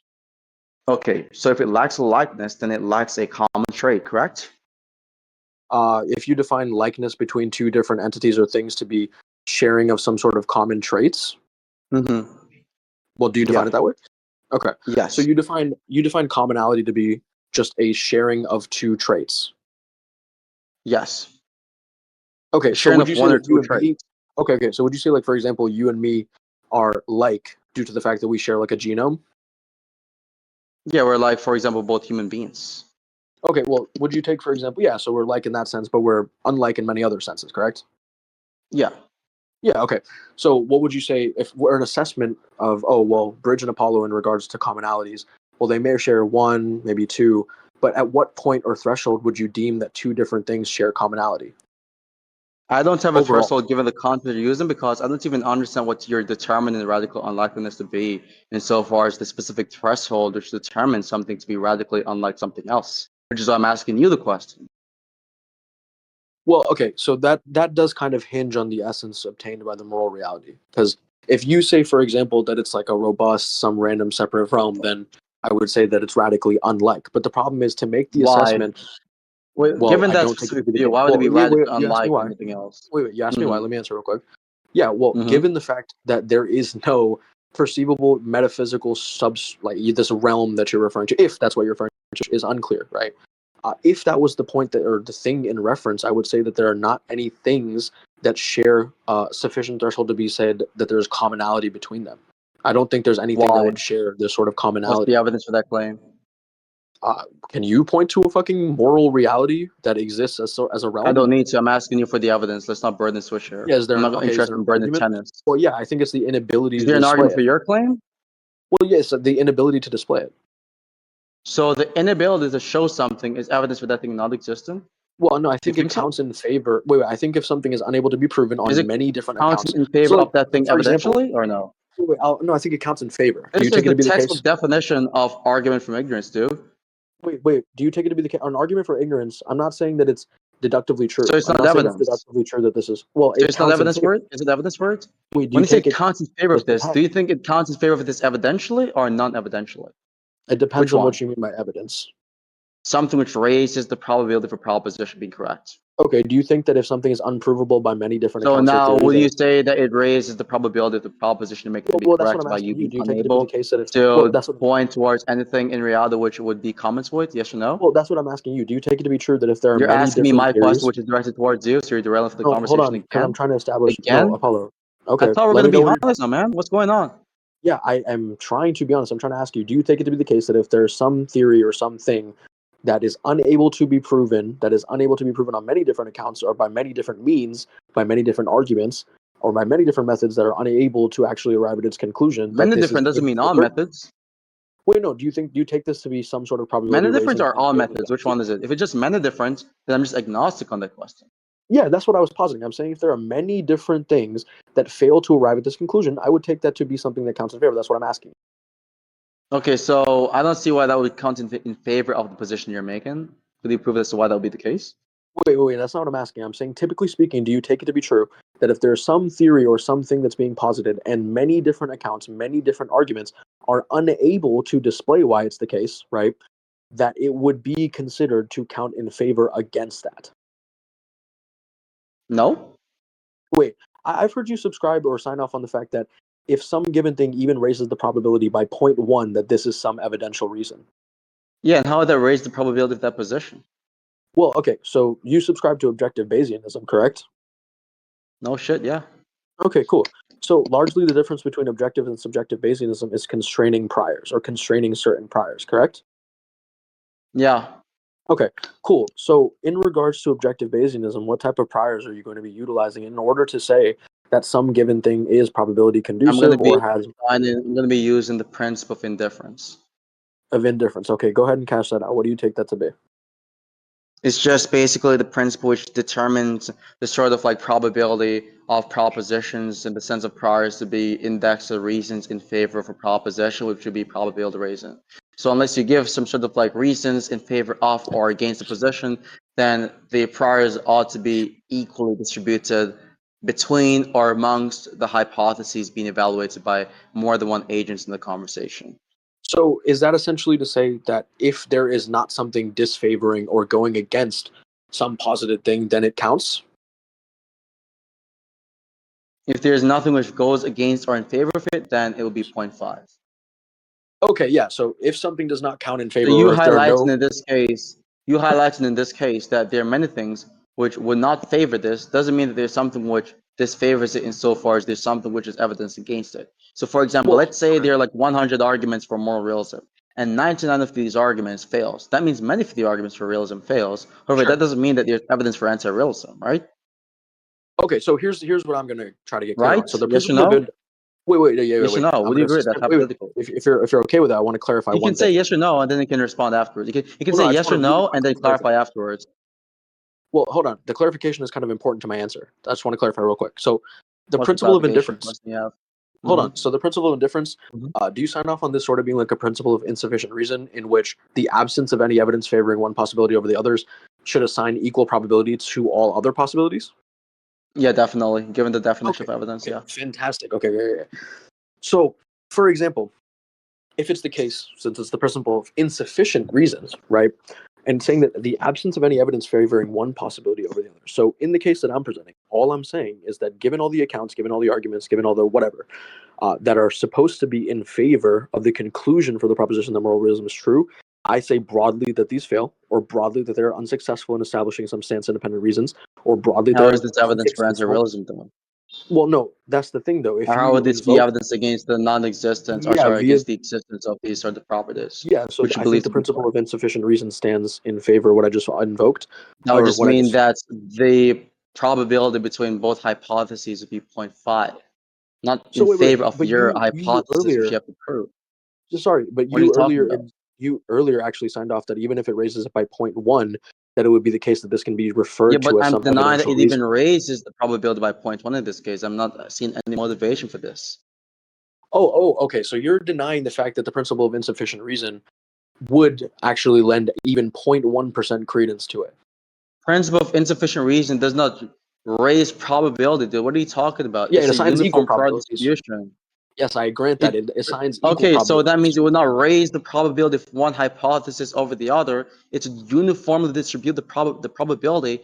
Okay, so if it lacks a likeness, then it lacks a common trait, correct? If you define likeness between two different entities or things to be sharing of some sort of common traits, Mm-hmm. well, do you define Yeah. it that way? Okay. So Yes. you define commonality to be just a sharing of two traits. Yes. Okay, A so sharing would of you say one or that you two and traits. me? Okay. So would you say, like, for example, you and me are like due to the fact that we share like a genome? Yeah, we're like, for example, both human beings. Okay. Well, would you take, for example, yeah? So we're like in that sense, but we're unlike in many other senses, correct? Yeah. Yeah. Okay. So what would you say if we're an assessment of, oh well, Bridge and Apollo in regards to commonalities? Well, they may share one, maybe two, but at what point or threshold would you deem that two different things share commonality I don't have a overall? threshold given the content you're using because I don't even understand what you're determining radical unlikeliness to be insofar as the specific threshold which determines something to be radically unlike something else, which is why I'm asking you the question. Well, okay, so that does kind of hinge on the essence obtained by the moral reality. Because if you say, for example, that it's like a robust, some random separate realm, then I would say that it's radically unlike. But the problem is to make the Why? assessment. Well, Well, given I that don't take it to specific be the view, case. why would it Well, be wait, radically you asked me unlike why. anything else? Wait, you asked me why. Mm-hmm. Let me answer real quick. Yeah, well, Mm-hmm. given the fact that there is no perceivable metaphysical like this realm that you're referring to, if that's what you're referring to, is unclear, right? If that was the point that or the thing in reference, I would say that there are not any things that share sufficient threshold to be said that there's commonality between them. I don't think there's anything that Why? would share this sort of What's the commonality. evidence for that claim? Can you point to a fucking moral reality that exists as a I realm? don't need to. I'm asking you for the evidence. Let's not burden the switch here. Yeah, is there I'm an not okay? Is there interested an in burden argument? tennis. Well, yeah, I think it's the inability Is to there an display argument for it. your claim? Well, yes, the inability to display it. So the inability to show something is evidence for that thing not existent? Well, no, I Do you think it think so? counts in favor. Wait, I think if something is unable to be proven Is on it many different counting accounts, in so favor like of that thing for example, evidentially or no? no, I think it counts in favor. Do you This is take it the to be the textbook case? definition of argument from ignorance, dude. Wait, do you take it to be the case? An argument for ignorance. I'm not saying that it's deductively true. So it's I'm not not saying it's evidence. deductively true that this is. Well, So it it's not counts in evidence for favor. it? Is it evidence for it? Wait, do When you you say take it it? counts in favor It of this, do depends. you think it counts in favor of this evidentially or non-evidentially? It depends Which on one? what you mean by evidence. Something which raises the probability for proposition being correct. Okay, do you think that if something is unprovable by many different So accounts or now, theories, would that you say that it raises the probability of the proposition to make it to be well, that's what correct I'm by you asking you. being Do you take it to be the unable case that if well, to that's what point towards anything in reality which would be comments with? Yes or no? well, that's what I'm asking you. Do you take it to be true that if there are You're many asking me different my question, theories? which is directed towards you, so you're derailing from the No, hold conversation on, because I'm again. trying to establish. No, Again? Apollo. I Okay, thought we are let gonna me know be when you're done. honest now, man. What's going on? Yeah, I am trying to be honest. I'm trying to ask you, do you take it to be the case that if there's some theory or something that is unable to be proven, that is unable to be proven on many different accounts or by many different means, by many different arguments, or by many different methods that are unable to actually arrive at its conclusion, that Many this is different doesn't in mean all favor? methods. Wait, no, do you take this to be some sort of probability Many different raising are in all favor of methods. the Which idea? one is it? If it's just many different, then I'm just agnostic on that question. Yeah, that's what I was positing. I'm saying if there are many different things that fail to arrive at this conclusion, I would take that to be something that counts in favor. That's what I'm asking. Okay, so I don't see why that would count in favor of the position you're making. Could you prove as to why that would be the case? Wait, that's not what I'm asking. I'm saying, typically speaking, do you take it to be true that if there's some theory or something that's being posited and many different accounts, many different arguments are unable to display why it's the case, right? That it would be considered to count in favor against that. No? Wait, I've heard you subscribe or sign off on the fact that if some given thing even raises the probability by 0.1 that this is some evidential reason. Yeah, and how would that raise the probability of that position? Well, okay, so you subscribe to objective Bayesianism, correct? No shit, yeah. Okay, cool. So largely the difference between objective and subjective Bayesianism is constraining priors or constraining certain priors, correct? Yeah. Okay, cool. So in regards to objective Bayesianism, what type of priors are you going to be utilizing in order to say that some given thing is probability I'm gonna conducive be or has I'm gonna be using the principle of indifference. of indifference? Okay, go ahead and cash that out. What do you take that to be? It's just basically the principle which determines the sort of like probability of propositions in the sense of priors to be indexed or reasons in favor of a proposition, which would be probability raising. So unless you give some sort of like reasons in favor of or against the position, then the priors ought to be equally distributed between or amongst the hypotheses being evaluated by more than one agent in the conversation. So is that essentially to say that if there is not something disfavoring or going against some positive thing, then it counts? If there's nothing which goes against or in favor of it, then it will be 0.5. Okay, yeah. So if something does not count in So favor, or if there are no, you highlighted in this case that there are many things which would not favor this. Doesn't mean that there's something which disfavors it insofar as there's something which is evidence against it. So, for example, well, let's say okay, there are like 100 arguments for moral realism, and 99 of these arguments fails. That means many of the arguments for realism fails. However, sure. that doesn't mean that there's evidence for anti-realism, right? Okay, so here's what I'm going to try to get clear on. Right? So the Yes or principle of no? Yes or wait. no? I'm Would you going to agree? That's wait. hypothetical. If you're okay with that, I want to clarify You one can thing. say yes or no, and then you can respond afterwards. You can Well, no, say I just yes or want to really no, and then clarify. clarify afterwards. Well, hold on. The clarification is kind of important to my answer. I just want to clarify real quick. So the What's the principle of clarification indifference. question you have? Hold on. So the principle of indifference, Mhm. do you sign off on this sort of being like a principle of insufficient reason in which the absence of any evidence favoring one possibility over the others should assign equal probability to all other possibilities? Yeah, definitely. Given the definition Okay. of evidence, Okay. yeah. Fantastic. Okay. Yeah. So, for example, if it's the case, since it's the principle of insufficient reasons, right? And saying that the absence of any evidence favoring one possibility over the other. So, in the case that I'm presenting, all I'm saying is that given all the accounts, given all the arguments, given all the whatever, that are supposed to be in favor of the conclusion for the proposition that moral realism is true, I say broadly that these fail, or broadly that they're unsuccessful in establishing some stance independent reasons, or broadly How they're is this evidence for unsuccessful. anti-realism then? Well, no, that's the thing though. If Or how you would this be invoke, evidence against the non-existence, or yeah, sorry, via against the existence of these sort of properties, yeah, so which you I think believe the to be principle correct? of insufficient reason stands in favor of what I just invoked, That would or just what I mean just. that the probability between both hypotheses would be 0.5, not So in wait, favor of but your you hypothesis, which you earlier, have to prove. sorry, but What are you talking about? you earlier actually signed off that even if it raises it by 0.1, that it would be the case that this can be Yeah, referred but to as I'm some denying that evidential it even reason. raises the probability by 0.1 in this case. I'm not seeing any motivation for this. Okay. So you're denying the fact that the principle of insufficient reason would actually lend even 0.1% credence to it. Principle of insufficient reason does not raise probability, dude. What are you talking about? Yeah, it It's a assigns equal uniform prior probabilities. distribution. Yes, I grant that It it assigns equal okay, so that probabilities. means it would not raise the probability of one hypothesis over the other. It's uniformly distribute the probability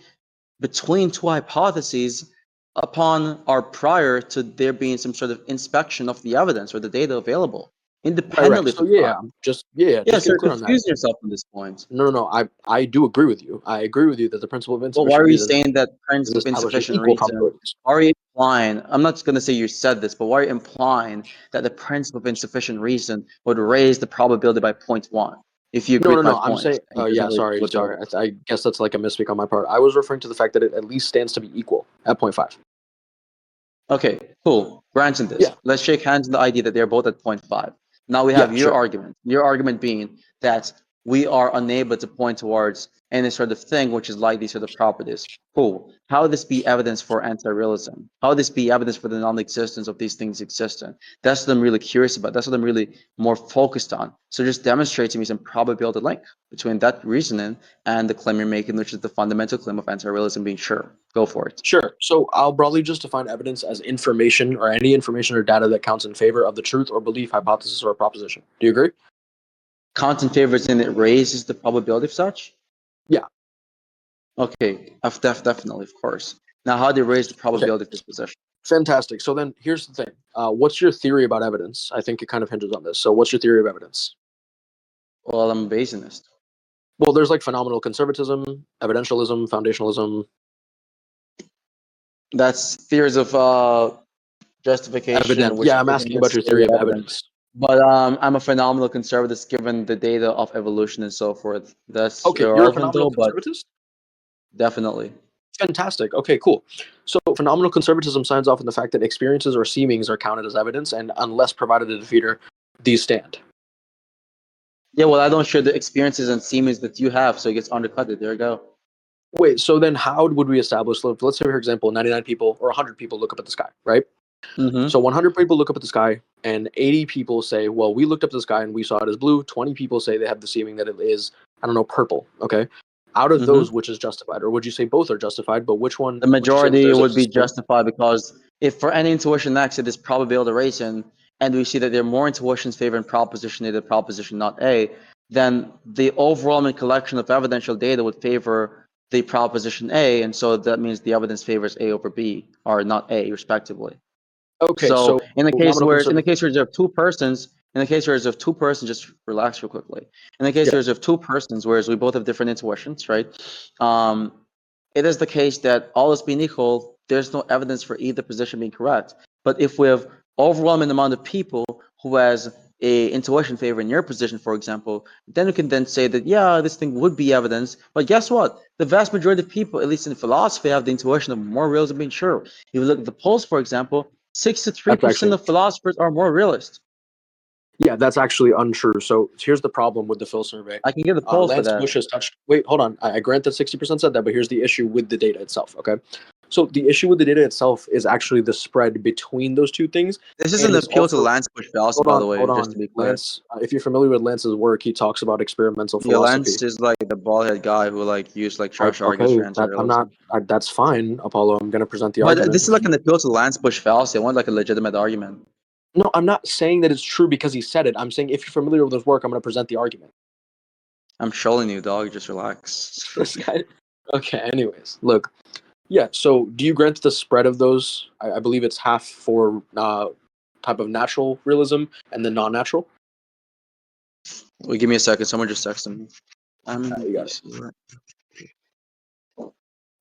between two hypotheses upon or prior to there being some sort of inspection of the evidence or the data available, Right. independently of So the prior. yeah, Yeah, just so getting you're clear on that. confusing yourself from this point. No. I do agree with you. I agree with you that the principle of Well, why insufficient are you reason saying that is principle of establishing insufficient equal reason? probabilities. Why are you implying? I'm not going to say you said this, but why are you implying that the principle of insufficient reason would raise the probability by 0.1 if you agree with my No. I'm point saying, and you yeah, present sorry. with the evidence? I guess that's like a misspeak on my part. I was referring to the fact that it at least stands to be equal at 0.5. Okay, cool. Granting this, Yeah, let's shake hands on the idea that they're both at 0.5. Now we have yeah, sure. your argument being that we are unable to point towards any sort of thing which is like these sort of properties. Cool. How would this be evidence for anti-realism? How would this be evidence for the non-existence of these things existing? That's what I'm really curious about. That's what I'm really more focused on. So just demonstrate to me some probability link between that reasoning and the claim you're making, which is the fundamental claim of anti-realism being sure. Go for it. Sure. So I'll broadly just define evidence as information or any information or data that counts in favor of the truth or belief, hypothesis, or proposition. Do you agree? Content favorites and it raises the probability of such? Yeah. Okay, definitely, of course. Now, how do you raise the Okay. probability of this possession? Fantastic. So then here's the thing. What's your theory about evidence? I think it kind of hinges on this. So what's your theory of evidence? Well, I'm a Bayesianist. Well, there's like phenomenal conservatism, evidentialism, foundationalism. That's theories of justification, which Yeah, I'm doesn't asking about your necessarily theory of evidence. evidence. But I'm a phenomenal conservatist given the data of evolution and so forth. That's Okay, you're a irrelevant phenomenal though, but conservatist? definitely. Fantastic. Okay, cool. So phenomenal conservatism signs off on the fact that experiences or seemings are counted as evidence, and unless provided a defeater, these stand. Yeah, well, I don't share the experiences and seemings that you have, so it gets undercutted. There you go. Wait, so then how would we establish, let's say, for example, 99 people or 100 people look up at the sky, right? Mm-hmm. So 100 people look up at the sky, and 80 people say, well, we looked up at the sky and we saw it as blue. 20 people say they have the seeming that it is, I don't know, purple, okay? Out of Hmm. those, which is justified, or would you say both are justified? But which one The would you say if majority there's a would be distinct? justified because if for any intuition X it is probability racing, and we see that there are more intuitions favoring proposition A than proposition not A, then the overwhelming collection of evidential data would favor the proposition A, and so that means the evidence favors A over B or not A, respectively. Okay, so So in the case nominal where in the conservatism. case where you have two persons, in the case where there's of two persons, just relax real quickly. In the case Yeah. where there's of two persons, whereas we both have different intuitions, right? Um, it is the case that all else being equal, there's no evidence for either position being correct. But if we have overwhelming amount of people who has a intuition favoring your position, for example, then we can then say that yeah, this thing would be evidence. But guess what? The vast majority of people, at least in philosophy, have the intuition of more realism being true. If you look at the polls, for example, That's 63% actually of philosophers are more realist. Yeah, that's actually untrue. So here's the problem with the Phil survey. I can give the polls for Lance that. Bush has touched. Wait, hold on. I grant that 60% said that, but here's the issue with the data itself. Okay, so the issue with the data itself is actually the spread between those two things, This is and an it's appeal to also Lance Bush fallacy, by the hold way, just on, to be clear. Lance. If you're familiar with Lance's work, he talks about experimental Yeah, philosophy. Lance is like the bald head guy who like used like trash arguments Okay, for I'm anti-realism. not. That's fine, Apollo. I'm going to present the But argument. this is like an appeal to Lance Bush fallacy. I want like a legitimate argument. No, I'm not saying that it's true because he said it. I'm saying if you're familiar with his work, I'm going to present the argument. I'm trolling you, dog. Just relax. This guy. Okay. Anyways, look. Yeah. So, do you grant the spread of those? I believe it's half for type of natural realism and then non-natural. Wait, give me a second. Someone just texted me. You got it.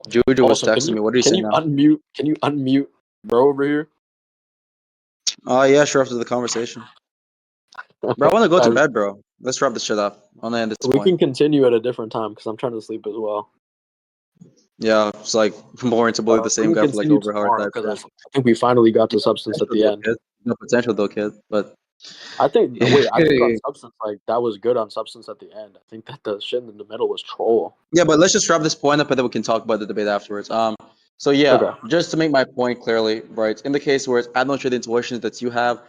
Juju was Also, texting me. What did he can say you now? unmute? Can you unmute, bro, over here? Oh yeah, sure. After the conversation, bro. I Okay. want to go to bed, bro. Let's wrap this shit up. I want to end this We point. can continue at a different time because I'm trying to sleep as well. Yeah, it's like boring to believe the We same can guy for like continue over hour tomorrow type because shit. I think we finally got You to got substance at potential the though, end. kid. No potential though, kid. But I think wait, I think on substance, like that was good on substance at the end. I think that the shit in the middle was troll. yeah, but let's just wrap this point up and then we can talk about the debate afterwards. So yeah, Okay. just to make my point clearly, right? In the case where it's I don't share the intuitions that you have,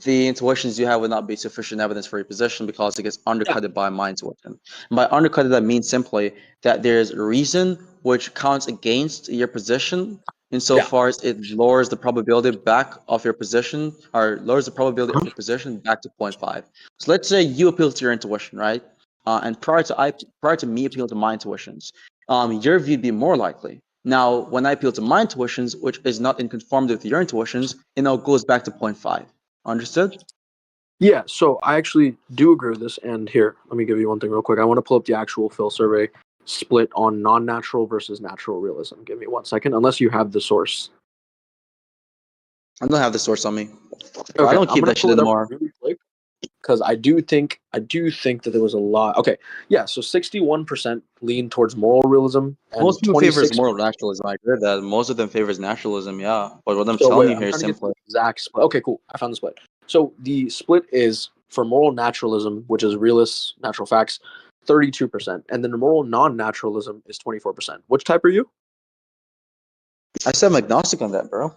the intuitions you have would not be sufficient evidence for your position because it gets Yeah. undercutted by my intuition. And by undercutted, that means simply that there's a reason which counts against your position insofar as it lowers the probability back of your position or lowers the probability of your position back to 0.5. So let's say you appeal to your intuition, right? And prior to me appealing to my intuitions, your view would be more likely. Now, when I appeal to my intuitions, which is not in conformity with your intuitions, it now goes back to 0.5. Understood? Yeah, so I actually do agree with this. And here, let me give you one thing real quick. I want to pull up the actual Phil survey split on non-natural versus natural realism. Give me 1 second, unless you have the source. I don't have the source on me. I Okay, don't I'm keep gonna that shit pull it up anymore. really quick because I do think that there was a lot. Okay, yeah, so 61% lean towards moral realism Most and people favors 26. moral naturalism. I agree with that. Most of them favors naturalism, yeah. But what I'm So telling wait, you I'm here is trying to get the simply exact split. Okay, cool. I found the split. So the split is for moral naturalism, which is realist natural facts, 32%, and then the moral non-naturalism is 24%. Which type are you? I said I'm agnostic on that, bro.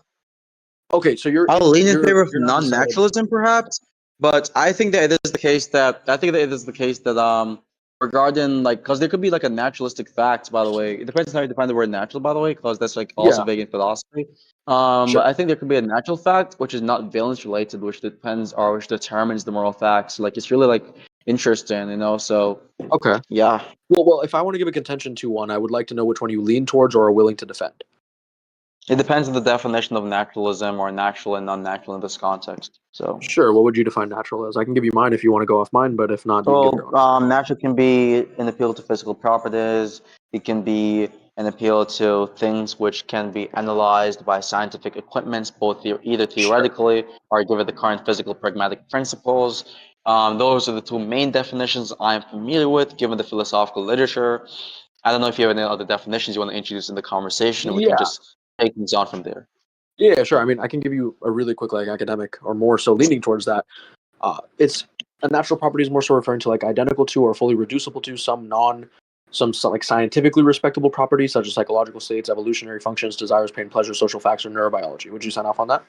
Okay, so I'll lean in favor of you're not decided. non-naturalism, perhaps, but I think that it is the case that regarding like because there could be like a naturalistic fact. By the way, it depends on how you define the word natural. By the way, because that's like also Yeah, vague in philosophy. sure. But I think there could be a natural fact which is not valence related, which depends or which determines the moral facts. Like it's really like interesting, you know. So Okay. yeah, Well, if I want to give a contention to one, I would like to know which one you lean towards or are willing to defend. it depends on the definition of naturalism or natural and non-natural in this context. So. Sure. What would you define natural as? I can give you mine if you want to go off mine, but if not, you can give your So, own. natural can be an appeal to physical properties. It can be an appeal to things which can be analyzed by scientific equipments, both either Sure. theoretically or given the current physical pragmatic principles. Those are the two main definitions I'm familiar with, given the philosophical literature. I don't know if you have any other definitions you want to introduce in the conversation. We can Yeah. just take things on from there. Yeah, sure. I mean, I can give you a really quick, like, academic or more so leaning towards that. It's a natural property is more so referring to like identical to or fully reducible to some like scientifically respectable properties such as psychological states, evolutionary functions, desires, pain, pleasure, social facts, or neurobiology. Would you sign off on that?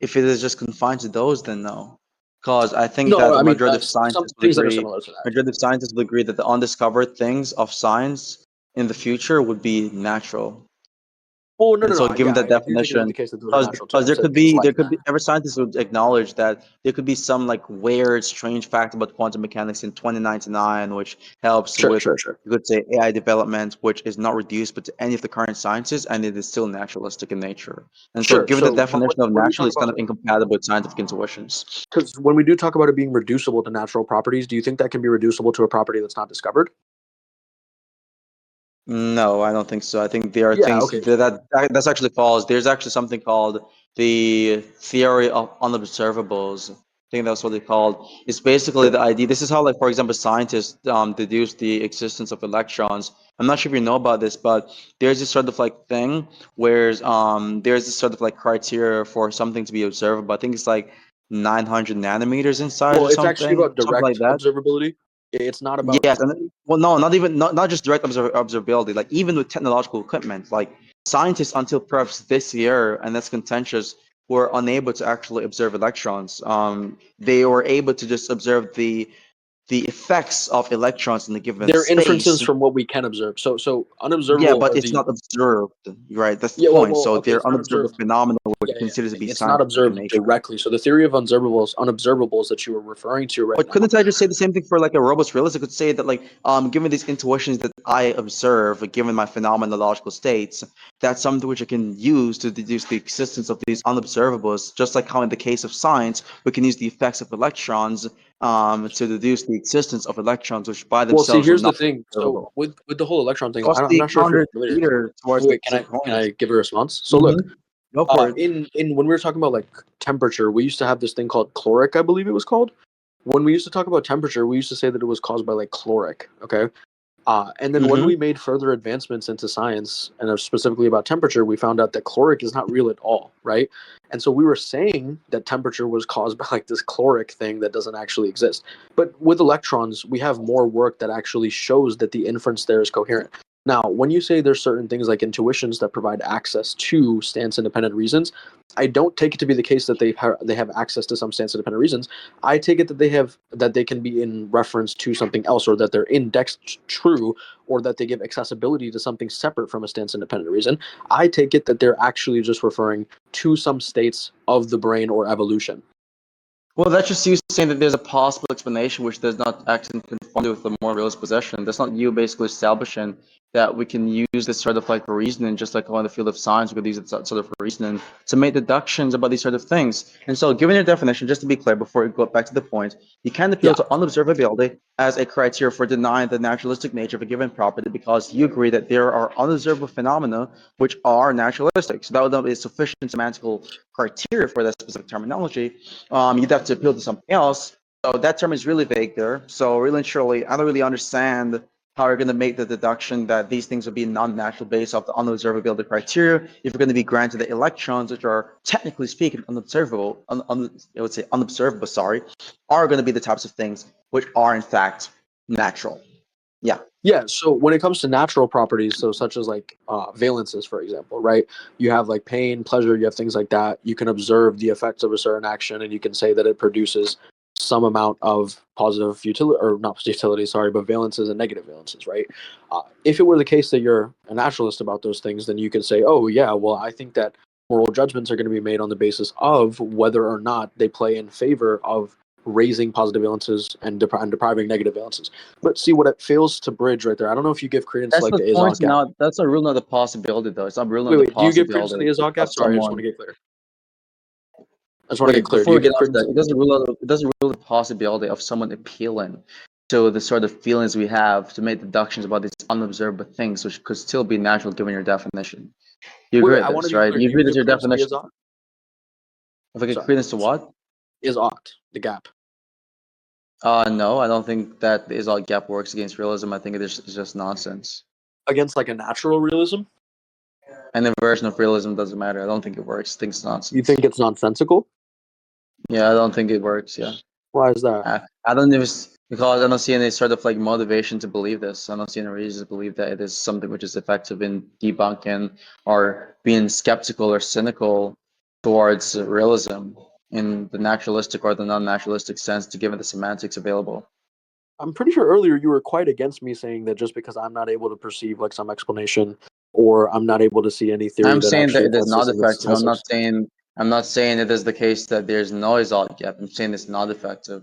If it is just confined to those, then no. Because I think that No, the I mean majority of some scientists would things that are agree, similar to that. majority of scientists would agree that the undiscovered things of science in the future would be natural. Well, no, And no, so, no. given Yeah, that I do think it is the definition, case that those are natural too. because I said things there like could that. be, every scientist would acknowledge that there could be some like weird, strange fact about quantum mechanics in 2099, which helps Sure, with, sure, sure. you could say, AI development, which is not reduced but to any of the current sciences, and it is still naturalistic in nature. And so, Sure. given the So, but definition of when we natural, talk it's kind about, of incompatible with scientific intuitions. because when we do talk about it being reducible to natural properties, do you think that can be reducible to a property that's not discovered? No, I don't think so. I think there are Yeah. things Okay. So, that's actually false. There's actually something called the theory of unobservables. I think that's what they called. It's basically sure. the idea. This is how, like, for example, scientists deduce the existence of electrons. I'm not sure if you know about this, but there's this sort of like thing where there's this sort of like criteria for something to be observable. I think it's like 900 nanometers in size Well, or it's actually about something like direct that. observability. It's not about. Yes, and well, no, not just direct observability. Like even with technological equipment, like scientists until perhaps this year, and that's contentious, were unable to actually observe electrons. They were able to just observe the effects of electrons in a given They're inferences space. from what we can observe. So Yeah, unobservable but are it's the. not observed, right? That's the Yeah. Well, point. well. So Okay. they're It's not unobservable observed. phenomena, which Yeah, are yeah, considered to yeah. be It's not scientific in observed nature. directly. So the theory of unobservables that you were referring to right But now. couldn't I just say the same thing for like a robust realist? I could say that like given these intuitions that I observe, given my phenomenological states, that's something which I can use to deduce the existence of these unobservables. Just like how in the case of science, we can use the effects of electrons to deduce the existence of electrons, which by Well, see, themselves would here's the not be thing. So observable. with the whole electron thing, Because I'm the not sure if you're familiar. counter-theater towards the Wait, can point. I give a response? So Hmm. look, Go for it. in when we were talking about like temperature, we used to have this thing called chloric, I believe it was called. When we used to talk about temperature, we used to say that it was caused by like chloric. Okay. And then when Hmm. we made further advancements into science and specifically about temperature, we found out that chloric is not real at all, right? And so we were saying that temperature was caused by like this chloric thing that doesn't actually exist. But with electrons, we have more work that actually shows that the inference there is coherent. Now, when you say there's certain things like intuitions that provide access to stance independent reasons, I don't take it to be the case that they have access to some stance independent reasons. I take it that they can be in reference to something else, or that they're indexed true, or that they give accessibility to something separate from a stance independent reason. I take it that they're actually just referring to some states of the brain or evolution. Well, that's just you saying that there's a possible explanation which does not actually conform with the more realist possession. That's not you basically establishing that we can use this sort of like reasoning, just like on the field of science, we could use it sort of reasoning to make deductions about these sort of things. And so, given your definition, just to be clear, before we go back to the point, you can appeal Yeah, to unobservability as a criteria for denying the naturalistic nature of a given property because you agree that there are unobservable phenomena which are naturalistic. So that would be a sufficient semantical criteria for that specific terminology. You'd have to appeal to something else. So that term is really vague there. So really and truly, I don't really understand how you're going to make the deduction that these things would be non-natural based off the unobservability criteria if you're going to be granted the electrons, which are technically speaking unobservable, I would say unobservable, sorry, are going to be the types of things which are in fact natural. Yeah. yeah. So when it comes to natural properties, so such as like valences, for example, right? You have like pain, pleasure, you have things like that. You can observe the effects of a certain action, and you can say that it produces some amount of positive utility, or not utility, sorry, but valences and negative valences, right? If it were the case that you're a naturalist about those things, then you could say, oh yeah, well, I think that moral judgments are going to be made on the basis of whether or not they play in favor of raising positive valences and, and depriving negative valences. But see what it fails to bridge right there. I don't know if you give credence to That's like the the point. Izod gap. Now, that's not really not a possibility, though. It's not really Wait, not a wait. Do you give credence to the possibility Izod of gap? Sorry, I just want someone. to get clear. I just want to get Wait, clear. Do before you we get give on to credence? that, it doesn't rule the possibility of someone appealing to the sort of feelings we have to make deductions about these unobservable things, which could still be natural given your definition. You Wait, agree wait. with I want to this, be right? clear. You Do you agree that give your credence to the definition. Izod? If I get Sorry, credence to what? Izod, the gap. No, I don't think that the Isle gap works against realism. I think it's just nonsense. Against like a natural realism? Any version of realism doesn't matter. I don't think it works. I think it's You nonsense. think it's nonsensical? Yeah, I don't think it works. Yeah. Why is that? I don't even because I don't see any sort of like motivation to believe this. I don't see any reason to believe that it is something which is effective in debunking or being skeptical or cynical towards realism. in the naturalistic or the non-naturalistic sense, to given the semantics available. I'm pretty sure earlier you were quite against me saying that just because I'm not able to perceive like some explanation or I'm not able to see any theory I'm that saying that actually it is tests not this and this effective. has I'm not saying it is the case that there's no result yet. I'm saying it's not effective.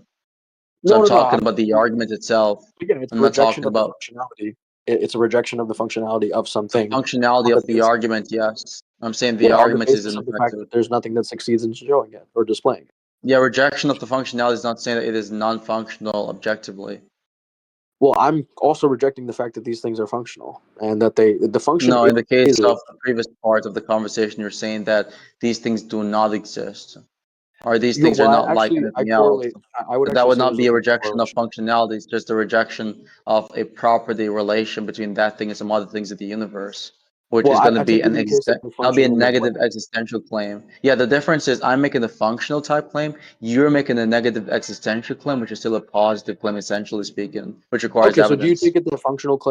So no, I'm no, no. talking about the argument itself. Again, it's a I'm not rejection talking of the about functionality. It's a rejection of the functionality of the something on functionality the of the basis, argument. Yes, I'm saying the yeah, on the argument is basis of the fact ineffective. that there's nothing that succeeds in showing it or displaying. Yeah, rejection of the functionality is not saying that it is non-functional objectively. Well, I'm also rejecting the fact that these things are functional and that the function No, in the case is of the previous part of the conversation, you're saying that these things do not exist, or these things are well, not like I anything else. correlate. I would But that actually would say not there's a be a direct rejection of correlation. functionality. It's just a rejection of a property relation between that thing and some other things in the universe, which Well, is going to I be take it to an be the case that exist. the That'll be a functional negative display. existential claim. Yeah, the difference is I'm making the functional type claim. You're making a negative existential claim, which is still a positive claim, essentially speaking, which requires Okay, so do you evidence. take it that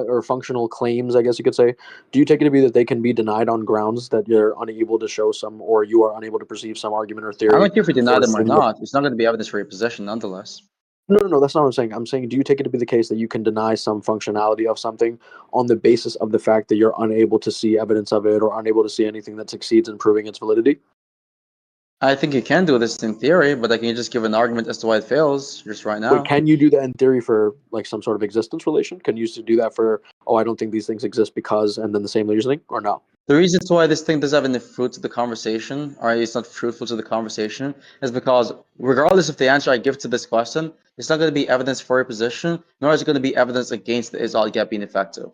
or functional claims, I guess you could say, do you take it to be that they can be denied on grounds that you're unable to show some, or you are unable to perceive some argument or I theory, don't care if you deny or them or thing that? not. It's not going to be evidence for your position, nonetheless. No, no, no, that's not what I'm saying. I'm saying, do you take it to be the case that you can deny some functionality of something on the basis of the fact that you're unable to see evidence of it or unable to see anything that succeeds in proving its validity? I think you can do this in theory, but I can just give an argument as to why it fails just right Wait, now. can you do that in theory for like some sort of existence relation? Can you do that for, oh, I don't think these things exist because, and then the same reasoning, or no? The reasons why this thing doesn't have any fruit to the conversation, or it's not fruitful to the conversation, is because regardless of the answer I give to this question, it's not going to be evidence for your position, nor is it going to be evidence against the is all gap being effective.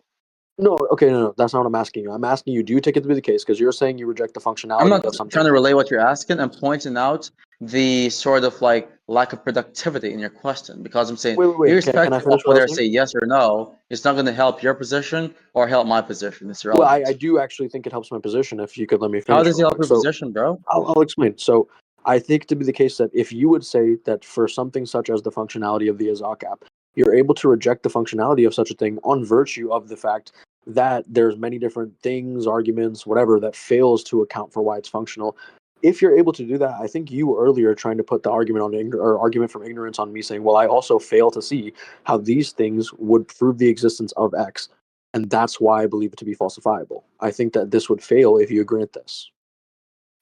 No, okay, no, no, that's not what I'm asking you. I'm asking you, do you take it to be the case? Because you're saying you reject the I'm functionality not of trying something. to relay what you're asking. I'm pointing out the sort of like lack of productivity in your question because I'm saying, Wait. Can I irrespective of finish what I whether I was saying? say yes or no, it's not going to help your position or help my position. It's Well, irrelevant. I do actually think it helps my position if you could let me How finish does it real help quick. your So position, bro? I'll explain. So I think to be the case that if you would say that for something such as the functionality of the Azak app, you're able to reject the functionality of such a thing on virtue of the fact that there's many different things, arguments, whatever, that fails to account for why it's functional. If you're able to do that, I think you earlier trying to put the argument on or argument from ignorance on me saying, well, I also fail to see how these things would prove the existence of X, and that's why I believe it to be falsifiable. I think that this would fail if you grant this.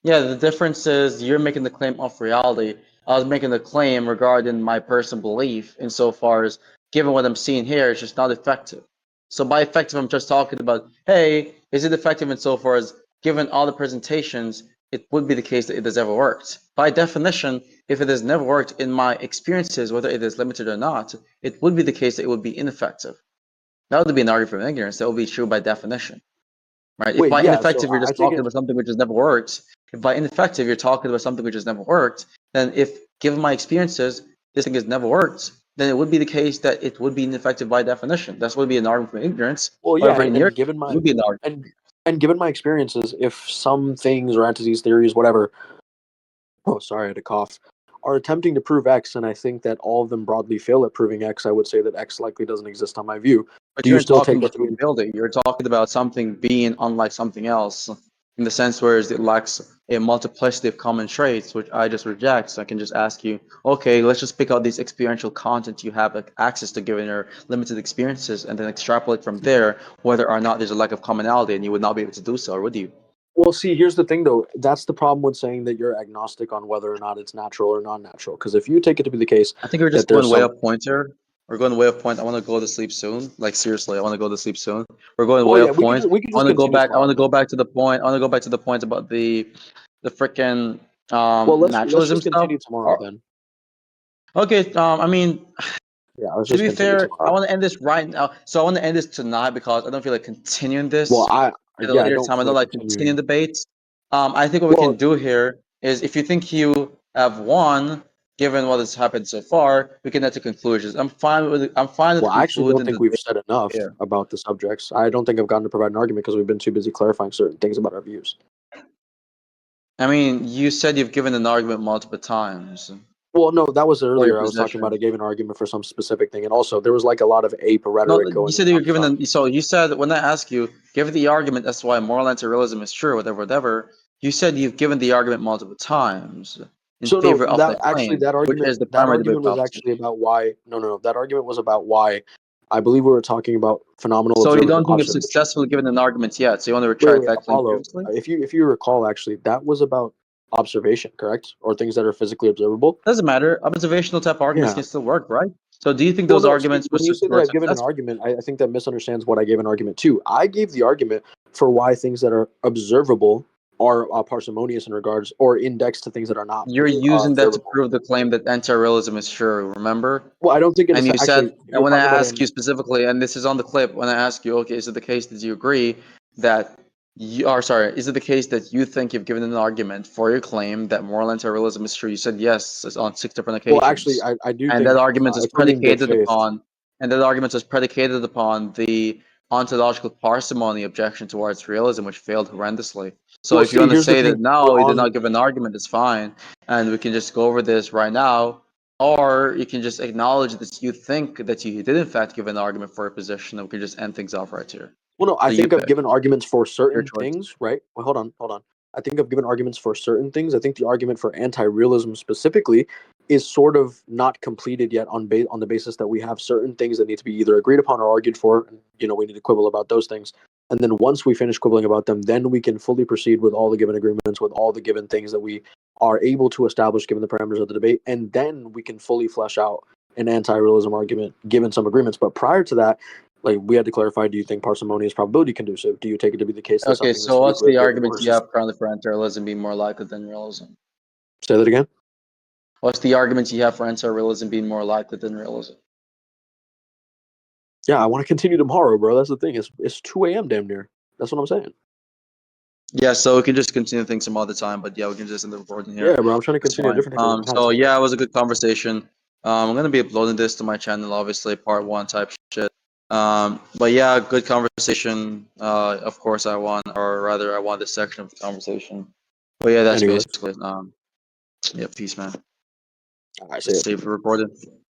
Yeah, the difference is you're making the claim of reality. I was making the claim regarding my personal belief insofar as given what I'm seeing here, it's just not effective. So by effective, I'm just talking about, hey, is it effective insofar as given all the presentations, it would be the case that it has ever worked. By definition, if it has never worked in my experiences, whether it is limited or not, it would be the case that it would be ineffective. That would be an argument from ignorance. That would be true by definition. Right? If Wait, by yeah. So ineffective you're I just take talking it. about something which has never worked, if by ineffective you're talking about something which has never worked, then if given my experiences, this thing has never worked, then it would be the case that it would be ineffective by definition. That's would be an argument from ignorance. Well, yeah, However, in your and case, given it my would be an argument. and and given my experiences, if some things or entities, theories, whatever. Oh, sorry, I had a cough. Are attempting to prove X, and I think that all of them broadly fail at proving X. I would say that X likely doesn't exist on my view. But Do you you aren't still talking take about it to be? probability. You're talking about something being unlike something else in the sense where it lacks a multiplicity of common traits, which I just reject. So I can just ask you, okay, let's just pick out these experiential content you have access to given your limited experiences and then extrapolate from there whether or not there's a lack of commonality and you would not be able to do so, or would you? Well, see, here's the thing, though. That's the problem with saying that you're agnostic on whether or not it's natural or non-natural. Because if you take it to be the case I think we're that just there's going way some, up point here. We're going way up point. I want to go to sleep soon. Like seriously, I want to go to sleep soon. We're going well, way yeah, up point. we could I just want to go continue back. I want tomorrow to go then. back to the point. I want to go back to the point about the freaking Well, let's naturalism just stuff. continue tomorrow Or, then. okay. I mean, Yeah, let's to just be continue fair, I tomorrow. want to end this right now. So I want to end this tonight because I don't feel like continuing Well, this at a yeah, I later don't time. I feel don't like like continuing continuing. debates. I think what we can Well, do here is if you think you have won, given what has happened so far, we can head to conclusions. I'm fine with I actually don't concluding think the we've debate said enough here. about the subjects. I don't think I've gotten to provide an argument because we've been too busy clarifying certain things about our views. I mean, you said you've given an argument multiple times Well, no, that was for your earlier. I was talking about position. I gave an argument for some specific thing, and also there was like a lot of ape No, rhetoric you going said on you're on the given phone. an, so you said when I ask you, give the argument as to why moral anti-realism is true, whatever, whatever. You said you've given the argument multiple times. in So no, favor of the claim, that which argument is the primary debate was proposition. actually about why. No. That argument was about why. I believe we were talking about phenomenal So you observative don't think you've observation. successfully given an argument yet? So you want to Wait, retract wait, that claim Apollo. previously? If you recall, actually, that was about observation, correct, or things that are physically observable. Doesn't matter. Observational type arguments Yeah. can still work, right? So do you think Well, those no. See, arguments when you say that were I've given an successful? argument, I think that misunderstands what I gave an argument to. I gave the argument for why things that are observable are parsimonious in regards or indexed to things that are not You're using that to observable. prove the claim that anti-realism is true, remember? Well, I don't think And you said, actually and you're when I talking about it ask in. you specifically, and this is on the clip, when I ask you, okay, is it the case that you agree that you are sorry, is it the case that you think you've given an argument for your claim that moral anti-realism is true? You said yes on 6 different Well, actually, occasions. I do And that think argument is it's only in good predicated faith. upon the ontological parsimony objection towards realism, which failed horrendously. So Well, if you see, want to here's the say that thing. We're no, you did on. not give an argument, it's fine, and we can just go over this right now. Or you can just acknowledge that you think that you did in fact give an argument for a position, and we can just end things off right here. Well, no, I So you think I've pick given arguments for your certain choice. things, right? Well, hold on. I think I've given arguments for certain things. I think the argument for anti-realism specifically is sort of not completed yet on the basis that we have certain things that need to be either agreed upon or argued for. And, we need to quibble about those things. And then once we finish quibbling about them, then we can fully proceed with all the given agreements, with all the given things that we are able to establish given the parameters of the debate. And then we can fully flesh out an anti-realism argument given some agreements. But prior to that, like we had to clarify, do you think parsimony is probability conducive? Do you take it to be the case that Okay, something that's so what's physically the observable argument you versus have currently for anti-realism being more likely than realism? say that again? What's the argument you have for anti-realism being more likely than realism? Yeah, I want to continue tomorrow, bro. That's the thing. It's 2 a.m. damn near. That's what I'm saying. Yeah, so we can just continue things some other time, but yeah, we can just end the recording here. Yeah, bro. I'm trying to That's continue a fine. different time So zone. yeah, it was a good conversation. I'm gonna be uploading this to my channel, obviously, part one type shit. But yeah, good conversation. Of course, I won, or rather, I won this section of the conversation. But yeah, that's Anyways, basically it. Yeah, peace, man. I say Just it. save the recording.